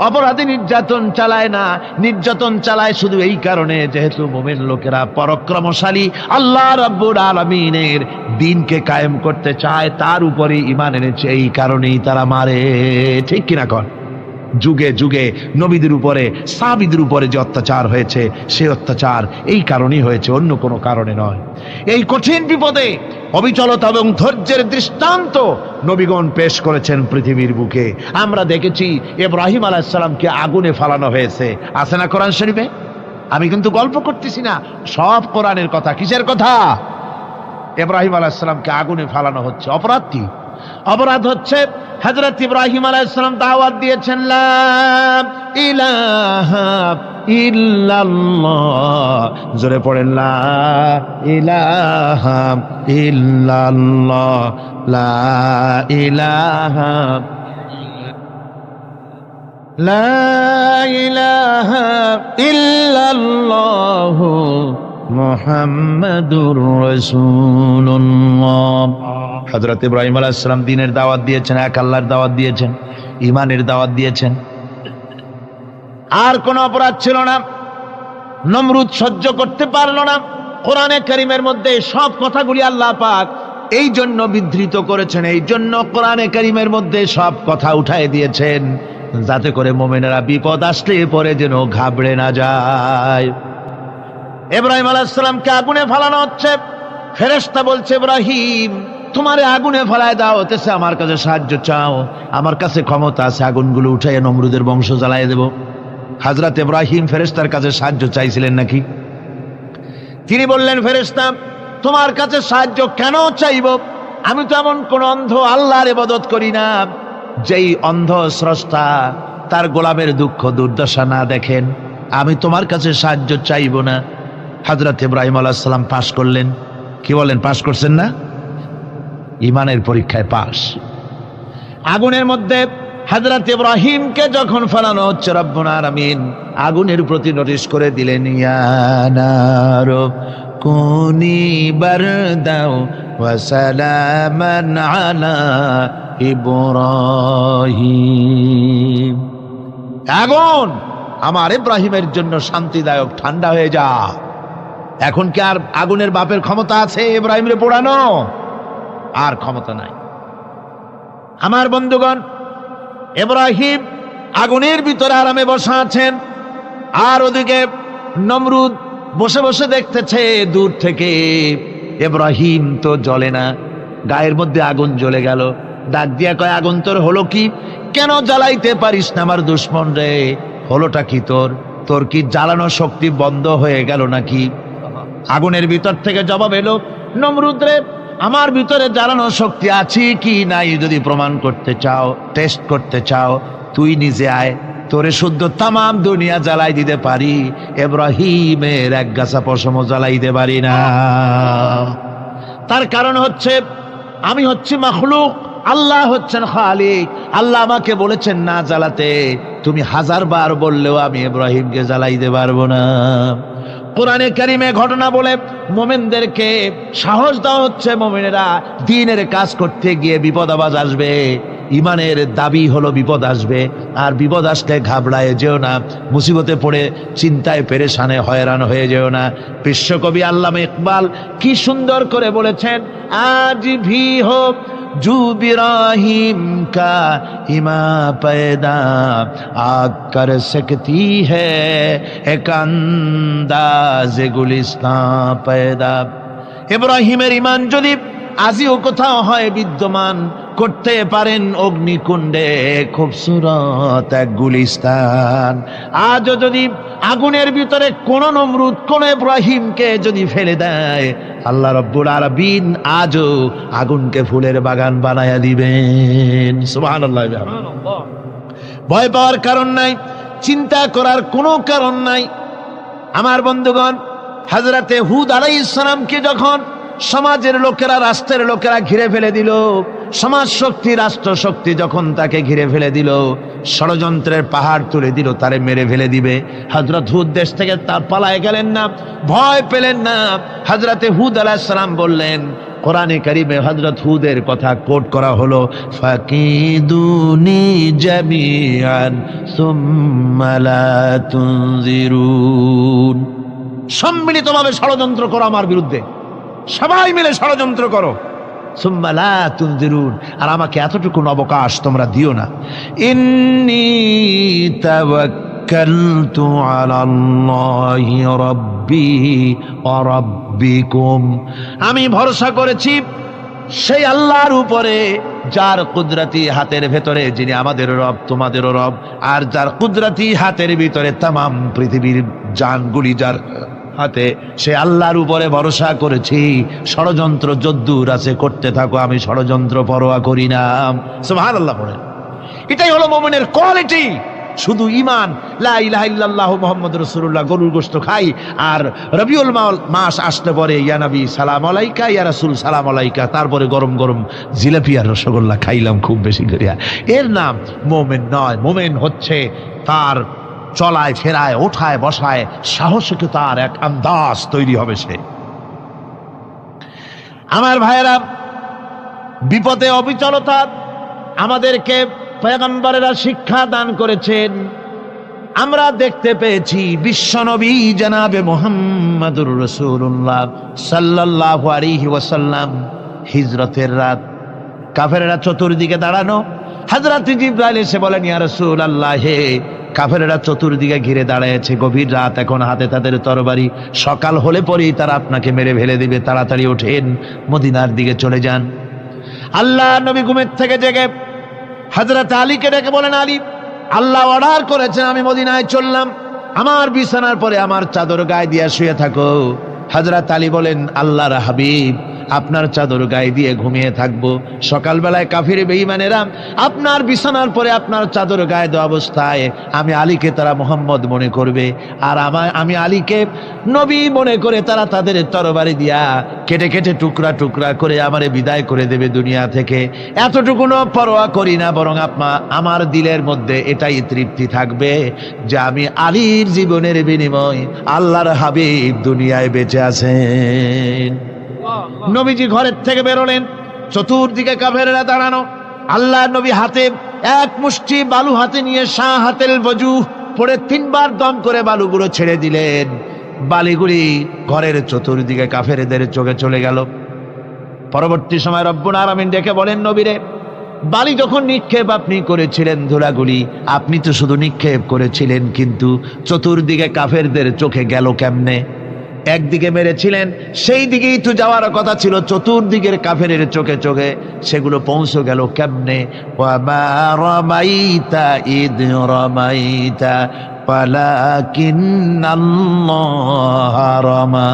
অপরাধী নির্যাতন চালায় না, নির্যাতন চালায় শুধু এই কারণে যেহেতু মুমিন লোকেরা পরাক্রমশালী, আল্লাহ রাব্বুল আলামিনের দ্বীনকে কায়েম করতে চায়, তার উপরে ঈমান এনেছে, এই কারণেই তারা মারে। ঠিক কিনা কর? যুগে যুগে নবীদের উপরে, সাহাবীদের উপরে যে অত্যাচার হয়েছে, সেই অত্যাচার এই কারণেই হয়েছে, অন্য কোনো কারণে নয়। এই কঠিন বিপদে অবিচলতা এবং ধৈর্যের দৃষ্টান্ত নবীগণ পেশ করেছেন পৃথিবীর বুকে। আমরা দেখেছি ইব্রাহিম আলাইহিস সালামকে আগুনে ফালানো হয়েছে, আছে না কোরআন শরীফে? আমি কিন্তু গল্প করতেছি না, সব কোরআনের কথা। কিসের কথা? ইব্রাহিম আলাইহিস সালামকে আগুনে ফালানো হচ্ছে। অপরাধ কি? অপরাধ হচ্ছে হযরত ইব্রাহিম আলাইহিস সালাম দাওয়াত দিয়েছেন লা ইলাহা ইল্লাল্লাহ। জোরে পড়েন লা ইলাহা ইল্লাল্লাহ, লা ইলাহা লা ইলাহা ইল্লাল্লাহ মুহাম্মাদুর রাসূলুল্লাহ। হযরত ইব্রাহিম আলাইহিস সালাম দ্বীনের দাওয়াত দিয়েছেন, এক আল্লাহর দাওয়াত দিয়েছেন, ঈমানের দাওয়াত দিয়েছেন। আর কোন অপরাধ ছিল না। নমরুদ সহ্য করতে পারলো না। কোরআনে কারীমের মধ্যে সব কথাগুলি আল্লাহ পাক এই জন্য বিধৃত করেছেন, এই জন্য কোরআনে কারীমের মধ্যে সব কথা উঠায় দিয়েছেন, যাতে করে মুমিনেরা বিপদ আসলে পরে যেন ঘাবড়ে না যায়। ইব্রাহিম আলাইহিস সালামকে আগুনে ফালানো হচ্ছে। ফেরেশতা বলছে, ইব্রাহিম তোমারে আগুনে ফেলায় দাও হতেছে, আমার কাছে সাহায্য চাও, আমার কাছে ক্ষমতা আছে, আগুনগুলো উঠাইয়া নমরুদের বংশ জ্বালায় দেব। হযরত ইব্রাহিম ফেরেশতার কাছে সাহায্য চাইছিলেন নাকি? তিনি বললেন, ফেরেশতা তোমার কাছে সাহায্য কেন চাইব? আমি তো এমন কোন অন্ধ আল্লাহর ইবাদত করি না যেই অন্ধ স্রষ্টা তার গোলামের দুঃখ দুর্দশা না দেখেন। আমি তোমার কাছে সাহায্য চাইব না। হযরত ইব্রাহিম আলাইহিস সালাম পাশ করলেন। কি বলেন, পাশ করছেন না? ঈমানের পরীক্ষায় পাশ। আগুনের মধ্যে হযরত ইব্রাহিমকে যখন ফেলানো হচ্ছে, রব্বুল আলামিন আগুনের প্রতি নোটিশ করে দিলেন, ইয়া নারু কুনি বারদাও ওয়া সালামান আলা ইব্রাহিম। আগুন আমার ইব্রাহিমের জন্য শান্তিদায়ক, ঠান্ডা হয়ে যা। এখন কি আর আগুনের বাপের ক্ষমতা আছে ইব্রাহিমরে পোড়ানো? আর ক্ষমতা নাই। আমার বন্ধুগণ, ইব্রাহিম আগুনের ভিতরে আরামে বসা আছেন, আর ওদিকে নমরুদ বসে বসে দেখতেছে দূর থেকে। ইব্রাহিম তো জ্বলে না, গায়ের মধ্যে আগুন জ্বলে গেল। ডাক দিয়া কয়, আগুন তোর হলো কি? কেন জ্বালাইতে পারিস না আমার দুশ্মন রে? হলোটা কি তোর? তোর কি জ্বালানো শক্তি বন্ধ হয়ে গেল নাকি? আগুনের ভিতর থেকে জবাব এলো, নমরুদ রে, আমার ভিতরে জ্বালানো শক্তি আছে কি নাই যদি প্রমাণ করতে চাও, টেস্ট করতে চাও, তুই নিজে আয়, তোরে শুদ্ধ তামাম দুনিয়া জ্বালাই দিতে পারি, ইব্রাহিমের এক গাছা পশমও জ্বালাই দিতে পারি না। তার কারণ হচ্ছে আমি হচ্ছি মাখলুক, আল্লাহ হচ্ছেন খালিক। আল্লাহ আমাকে বলেছেন না জ্বালাতে, তুমি 1000 বার বললেও আমি ইব্রাহিমকে জ্বালাইতে পারবো না। কোরআনে কারিমে ঘটনা বলে মুমিনদেরকে সাহস দেওয়া হচ্ছে, মুমিনেরা দ্বীনের কাজ করতে গিয়ে বিপদ আবাজ আসবে, ইমানের দাবি হলো বিপদ আসবে, আর বিপদ আসলে ঘাবড়ায় যেও না, মুসিবতে পড়ে চিন্তায় পেরেশানে হয়রান হয়ে যেও না। বিশ্বকবি আল্লামা ইকবাল কি সুন্দর করে বলেছেন, আজ ভি হোক জু ইব্রাহিম কা ইমা पैदा आग कर सकती है एक अंदाज गुलिस्तां पैदा। ইব্রাহিমের ঈমান যদি আজিও কোথাও হয় বিদ্যমান, করতে পারেন অগ্নিকুণ্ডে খুবসুরত এক গুলিস্তান। আজও যদি আগুনের ভিতরে কোন নমরুদ কোন ইব্রাহিমকে যদি ফেলে দেয়, আল্লাহ রাব্বুল আলামিন আজও আগুনকে ফুলের বাগান বানায়া দিবেন। সুবহানাল্লাহ। ভয় পাওয়ার কারণ নাই, চিন্তা করার কোনো কারণ নাই। আমার বন্ধুগণ, হযরতে হুদ আলাইহিস সালামকে যখন সমাজের লোকেরা, রাষ্ট্রের লোকেরা ঘিরে ফেলে দিল। সমাজ শক্তি, রাষ্ট্র শক্তি যখন তাকে ঘিরে ফেলে দিল, ষড়যন্ত্রের পাহাড় তুলে দিল, তারে মেরে ফেলে দিবে। হযরত হুদ দেশ থেকে তা পালায় গেলেন না, ভয় পেলেন না। হযরতে হুদ আলাইহিস সালাম বললেন, কোরআনে কারিমে হযরত হুদের কথা কোট করা হলো, ফাকিদুনি জামিআন সুম্মা লা তুনজিরুন। সম্মিলিতভাবে ষড়যন্ত্র করো আমার বিরুদ্ধে, সবাই মিলে ষড়যন্ত্র করো, সুম্মা লা তুনজিরুন, আর আমাকে এতটুকু অবকাশ তোমরা দিও না। ইন্নী তাওয়াক্কালতু আলাল্লাহি রাব্বি ওয়া রাব্বিকুম, আমি ভরসা করেছি সেই আল্লাহর উপরে, যার কুদরতি হাতের ভেতরে, যিনি আমাদের রব তোমাদেরও রব, আর যার কুদরতি হাতের ভিতরে তামাম পৃথিবীর জানগুলি যার হাতে, সে আল্লাহর উপরে ভরসা করেছি। ষড়যন্ত্র যদ্দূর আছে করতে থাকো, আমি ষড়যন্ত্র পরোয়া করি না। সুবহানাল্লাহ পড়েন। এটাই হলো মুমিনের কোয়ালিটি। শুধু ঈমান, লা ইলাহা ইল্লাল্লাহু মুহাম্মাদুর রাসূলুল্লাহ, গরুর গোশত খাই, আর রবিউল মাস আসতে পরে ইয়া নবী সালাম আলাইকা, ইয়া রাসূল সালাম আলাইকা, তারপরে গরম গরম জিলাপি আর রসগোল্লা খাইলাম খুব বেশি করিয়া, এর নাম মুমিন নয়। মুমিন হচ্ছে তার চলায় ফেরায়, ওঠায় বসায় সাহসিকতার এক আন্দাজ তৈরি হবে সে। আমার ভাইয়েরা, বিপদে অবিচলতা আমাদেরকে পয়গম্বরেরা শিক্ষা দান করেছেন। আমরা দেখতে পেয়েছি বিশ্বনবী জনাবে মুহাম্মদুর রাসূলুল্লাহ সাল্লাল্লাহু আলাইহি ওয়াসাল্লাম হিজরতের রাত, কাফেররা চতুর্দিকে দাঁড়ানো, হযরত জিবরাইল এসে বলেন, ইয়া রাসূলুল্লাহ, হে কাফেররা চতুর্দিকে ঘিরে দাঁড়িয়েছে, গভীর রাত, এখন হাতে তাদের তরবারি, সকাল হলে পরেই তারা আপনাকে মেরে ফেলে দিবে, তাড়াতাড়ি ওঠেন, মদিনার দিকে চলে যান। আল্লাহ নবী ঘুমের থেকে জেগে হযরত আলীকে ডেকে বলেন, আলী, আল্লাহ অর্ডার করেছেন আমি মদিনায় চললাম, আমার বিছানার পরে আমার চাদর গায়ে দিয়ে শুয়ে থাকো। হযরত আলী বলেন, আল্লাহর হাবিব, আপনার চাদর গায়ে দিয়ে ঘুমিয়ে থাকবো, সকালবেলায় কাফির বেঈমানেরা আপনার বিছানার পরে আপনার চাদর গায়ে দেওয়া অবস্থায় আমি আলীকে তারা মুহাম্মদ মনে করবে, আর আমি আলীকে নবী মনে করে তারা তাদের তরবারি দিয়া কেটে কেটে টুকরা টুকরা করে আমারে বিদায় করে দেবে দুনিয়া থেকে। এতটুকুনো পরোয়া করি না, বরং আমার দিলের মধ্যে এটাই তৃপ্তি থাকবে যে আমি আলীর জীবনের বিনিময় আল্লাহর হাবিব দুনিয়ায় বেঁচে আছেন। নবীজি ঘরের থেকে বেরোলেন, চতুর্দিকে কাফেররা দাঁড়ানো। আল্লাহ নবী হাতে এক মুষ্টি বালু হাতে নিয়ে শাহাতেল ওযু পড়ে তিনবার দম করে বালুগুলো ছেড়ে দিলেন। বালিগুলি ঘরের চতুর্দিকে কাফেরদের চোখে চলে গেল। পরবর্তী সময় রব্বুল আলামিন ডেকে বলেন, নবীরে, বালি যখন নিক্ষেপ আপনি করেছিলেন ধুলাগুলি, আপনি তো শুধু নিক্ষেপ করেছিলেন, কিন্তু চতুর্দিকে কাফেরদের চোখে গেল কেমনে? একদিকে মেরেছিলেন, সেই দিকেই তো যাওয়ার কথা ছিল, চতুর্দিকের কাফেরের চোখে চোখে সেগুলো পৌঁছে গেল কেমনে? ওয়ামা রামাইতা ইদ রামাইতা ওয়ালাকিন্নাল্লাহ রামা।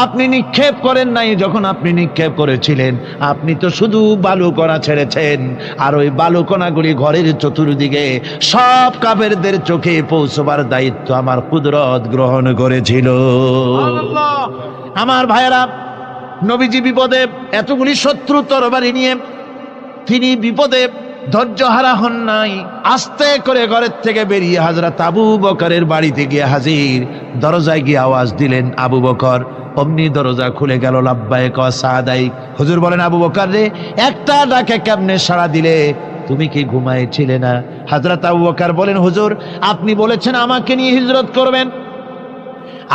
আপনি নিক্ষেপ করেন নাই, যখন আপনি নিক্ষেপ করেছিলেন আপনি তো শুধু বালুকণা ছেড়েছেন, আর ওই বালুকণাগুলি ঘরের চতুর্দিকে সব কাফেরদের চোখে পৌঁছবার দায়িত্ব আমার কুদরত গ্রহণ করেছিল। আমার ভাইয়েরা, নবীজি বিপদে, এতগুলি শত্রু তরবারি নিয়ে তিনি বিপদে ধৈর্য হারা হন নাই। আস্তে করে ঘরের থেকে বেরিয়ে হযরত আবু বকরের বাড়িতে গিয়ে হাজির। দরজায় গিয়ে আওয়াজ দিলেন, আবু বকর। অমনি দরজা খুলে গেল। লাব্বাইক ওয়া সাদাইক। হুজুর বলেন, আবু বকর রে, একটা ডাকে কেমনে সাড়া দিলে? তুমি কি ঘুমাইছিলে না? হযরত আবু বকর বলেন, হুজুর, আপনি বলেছেন আমাকে নিয়ে হিজরত করবেন,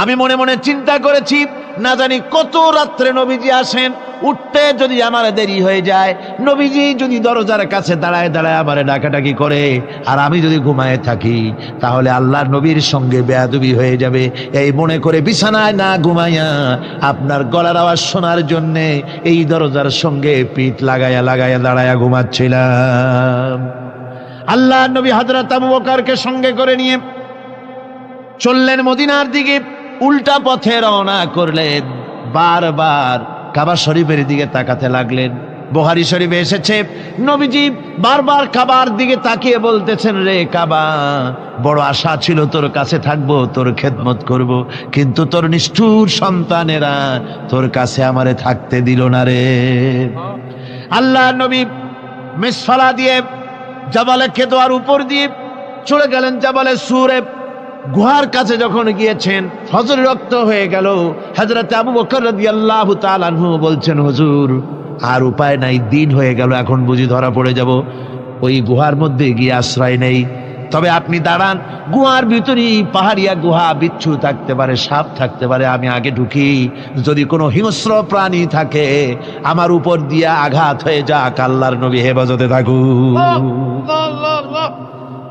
আমি মনে মনে চিন্তা করেছি, না জানি কত রাত্রে নবীজি আসেন, উঠতে যদি আমার দেরি হয়ে যায়, নবীজি যদি দরজার কাছে দাঁড়ায় দাঁড়ায় আমারে ডাকাডাকি করে, আর আমি যদি ঘুমায় থাকি, তাহলে আল্লাহর নবীর সঙ্গে বেয়াদবি হয়ে যাবে। এই মনে করে বিছানায় না ঘুমাইয়া আপনার গলার আওয়াজ শোনার জন্যে এই দরজার সঙ্গে পিঠ লাগাইয়া লাগাইয়া দাঁড়াইয়া ঘুমাচ্ছিলাম। আল্লাহর নবী হযরত আবু বকরকে সঙ্গে করে নিয়ে চললেন মদিনার দিকে। উল্টা পথে রওনা করলেন। বারবার কাবা শরীফের দিকে তাকাতে লাগলেন। বুখারী শরীফে এসেছে, নবীজি বারবার কাবার দিকে তাকিয়ে বলতেছেন, রে কাবা, বড় আশা ছিল তোর কাছে থাকবো, তোর খেদমত করব, কিন্তু তোর নিষ্ঠুর সন্তানেরা তোর কাছে আমারে থাকতে দিল না রে। আল্লাহ নবী মিসফালা দিয়ে জাবালে কেদোয়ার উপর দিয়ে চলে গেলেন জাবালে সুরে। গুহার কাছে যখন গিয়েছেন, ফজর রক্ত হয়ে গেল। হযরত আবু বকর রাদিয়াল্লাহু তাআলা আনহু বলছেন, হুজুর আর উপায় নাই, দিন হয়ে গেল, এখন বুঝি ধরা পড়ে যাব, ওই গুহার মধ্যে গিয়ে আশ্রয় নেই। তবে আপনি দাঁড়ান, গুহার ভিতরেই পাহাড়িয়া গুহা, বিচ্ছু থাকতে পারে, সাপ থাকতে পারে, আমি আগে ঢুকি, যদি কোনো হিংস্র প্রাণী থাকে আমার উপর দিয়ে আঘাত হয়ে যাক, আল্লাহর নবী হেফাজতে থাকুক।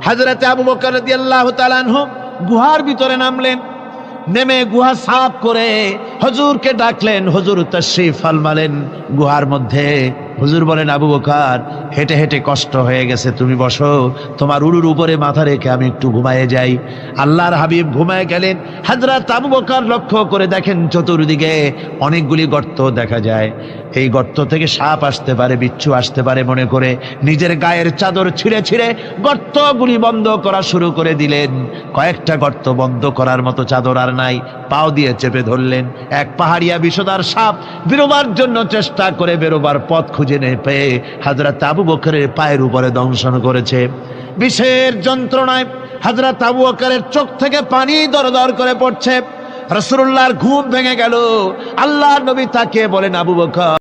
হযরত আবু বকর রাদিয়াল্লাহু তাআলা আনহু গুহার ভিতরে নামলেন, নেমে গুহা সাফ করে হুজুরকে ডাকলেন। হুজুর তাশরীফ ফরমালেন গুহার মধ্যে। হুজুর বলেন, আবু বকর, হেঁটে হেঁটে কষ্ট হয়ে গেছে, তুমি বসো, তোমার উরুর উপরে মাথা রেখে আমি একটু ঘুমায়ে যাই। আল্লাহর হাবিব ঘুমায়ে গেলেন। হযরত আবু বকর লক্ষ্য করে দেখেন চতুর্দিকে অনেকগুলি গর্ত দেখা যায়। এই গর্ত থেকে সাপ আসতে পারে, বিচ্ছু আসতে পারে মনে করে নিজের গায়ের চাদর ছিঁড়ে ছিঁড়ে গর্তগুলি বন্ধ করা শুরু করে দিলেন। কয়েকটা গর্ত বন্ধ করার মতো চাদর আর নাই, পাও দিয়ে চেপে ধরলেন। এক পাহাড়িয়া বিষধর সাপ বেরোবার জন্য চেষ্টা করে বেরোবার পথ খুঁজে না পেয়ে হযরত আবু বকরের পায়ের উপরে দংশন করেছে। বিষের যন্ত্রণায় হযরত আবু বকরের চোখ থেকে পানি দরদর করে পড়ছে। রাসূলুল্লাহর ঘুম ভেঙে গেল। আল্লাহর নবী তাকে বলেন, আবু বকর,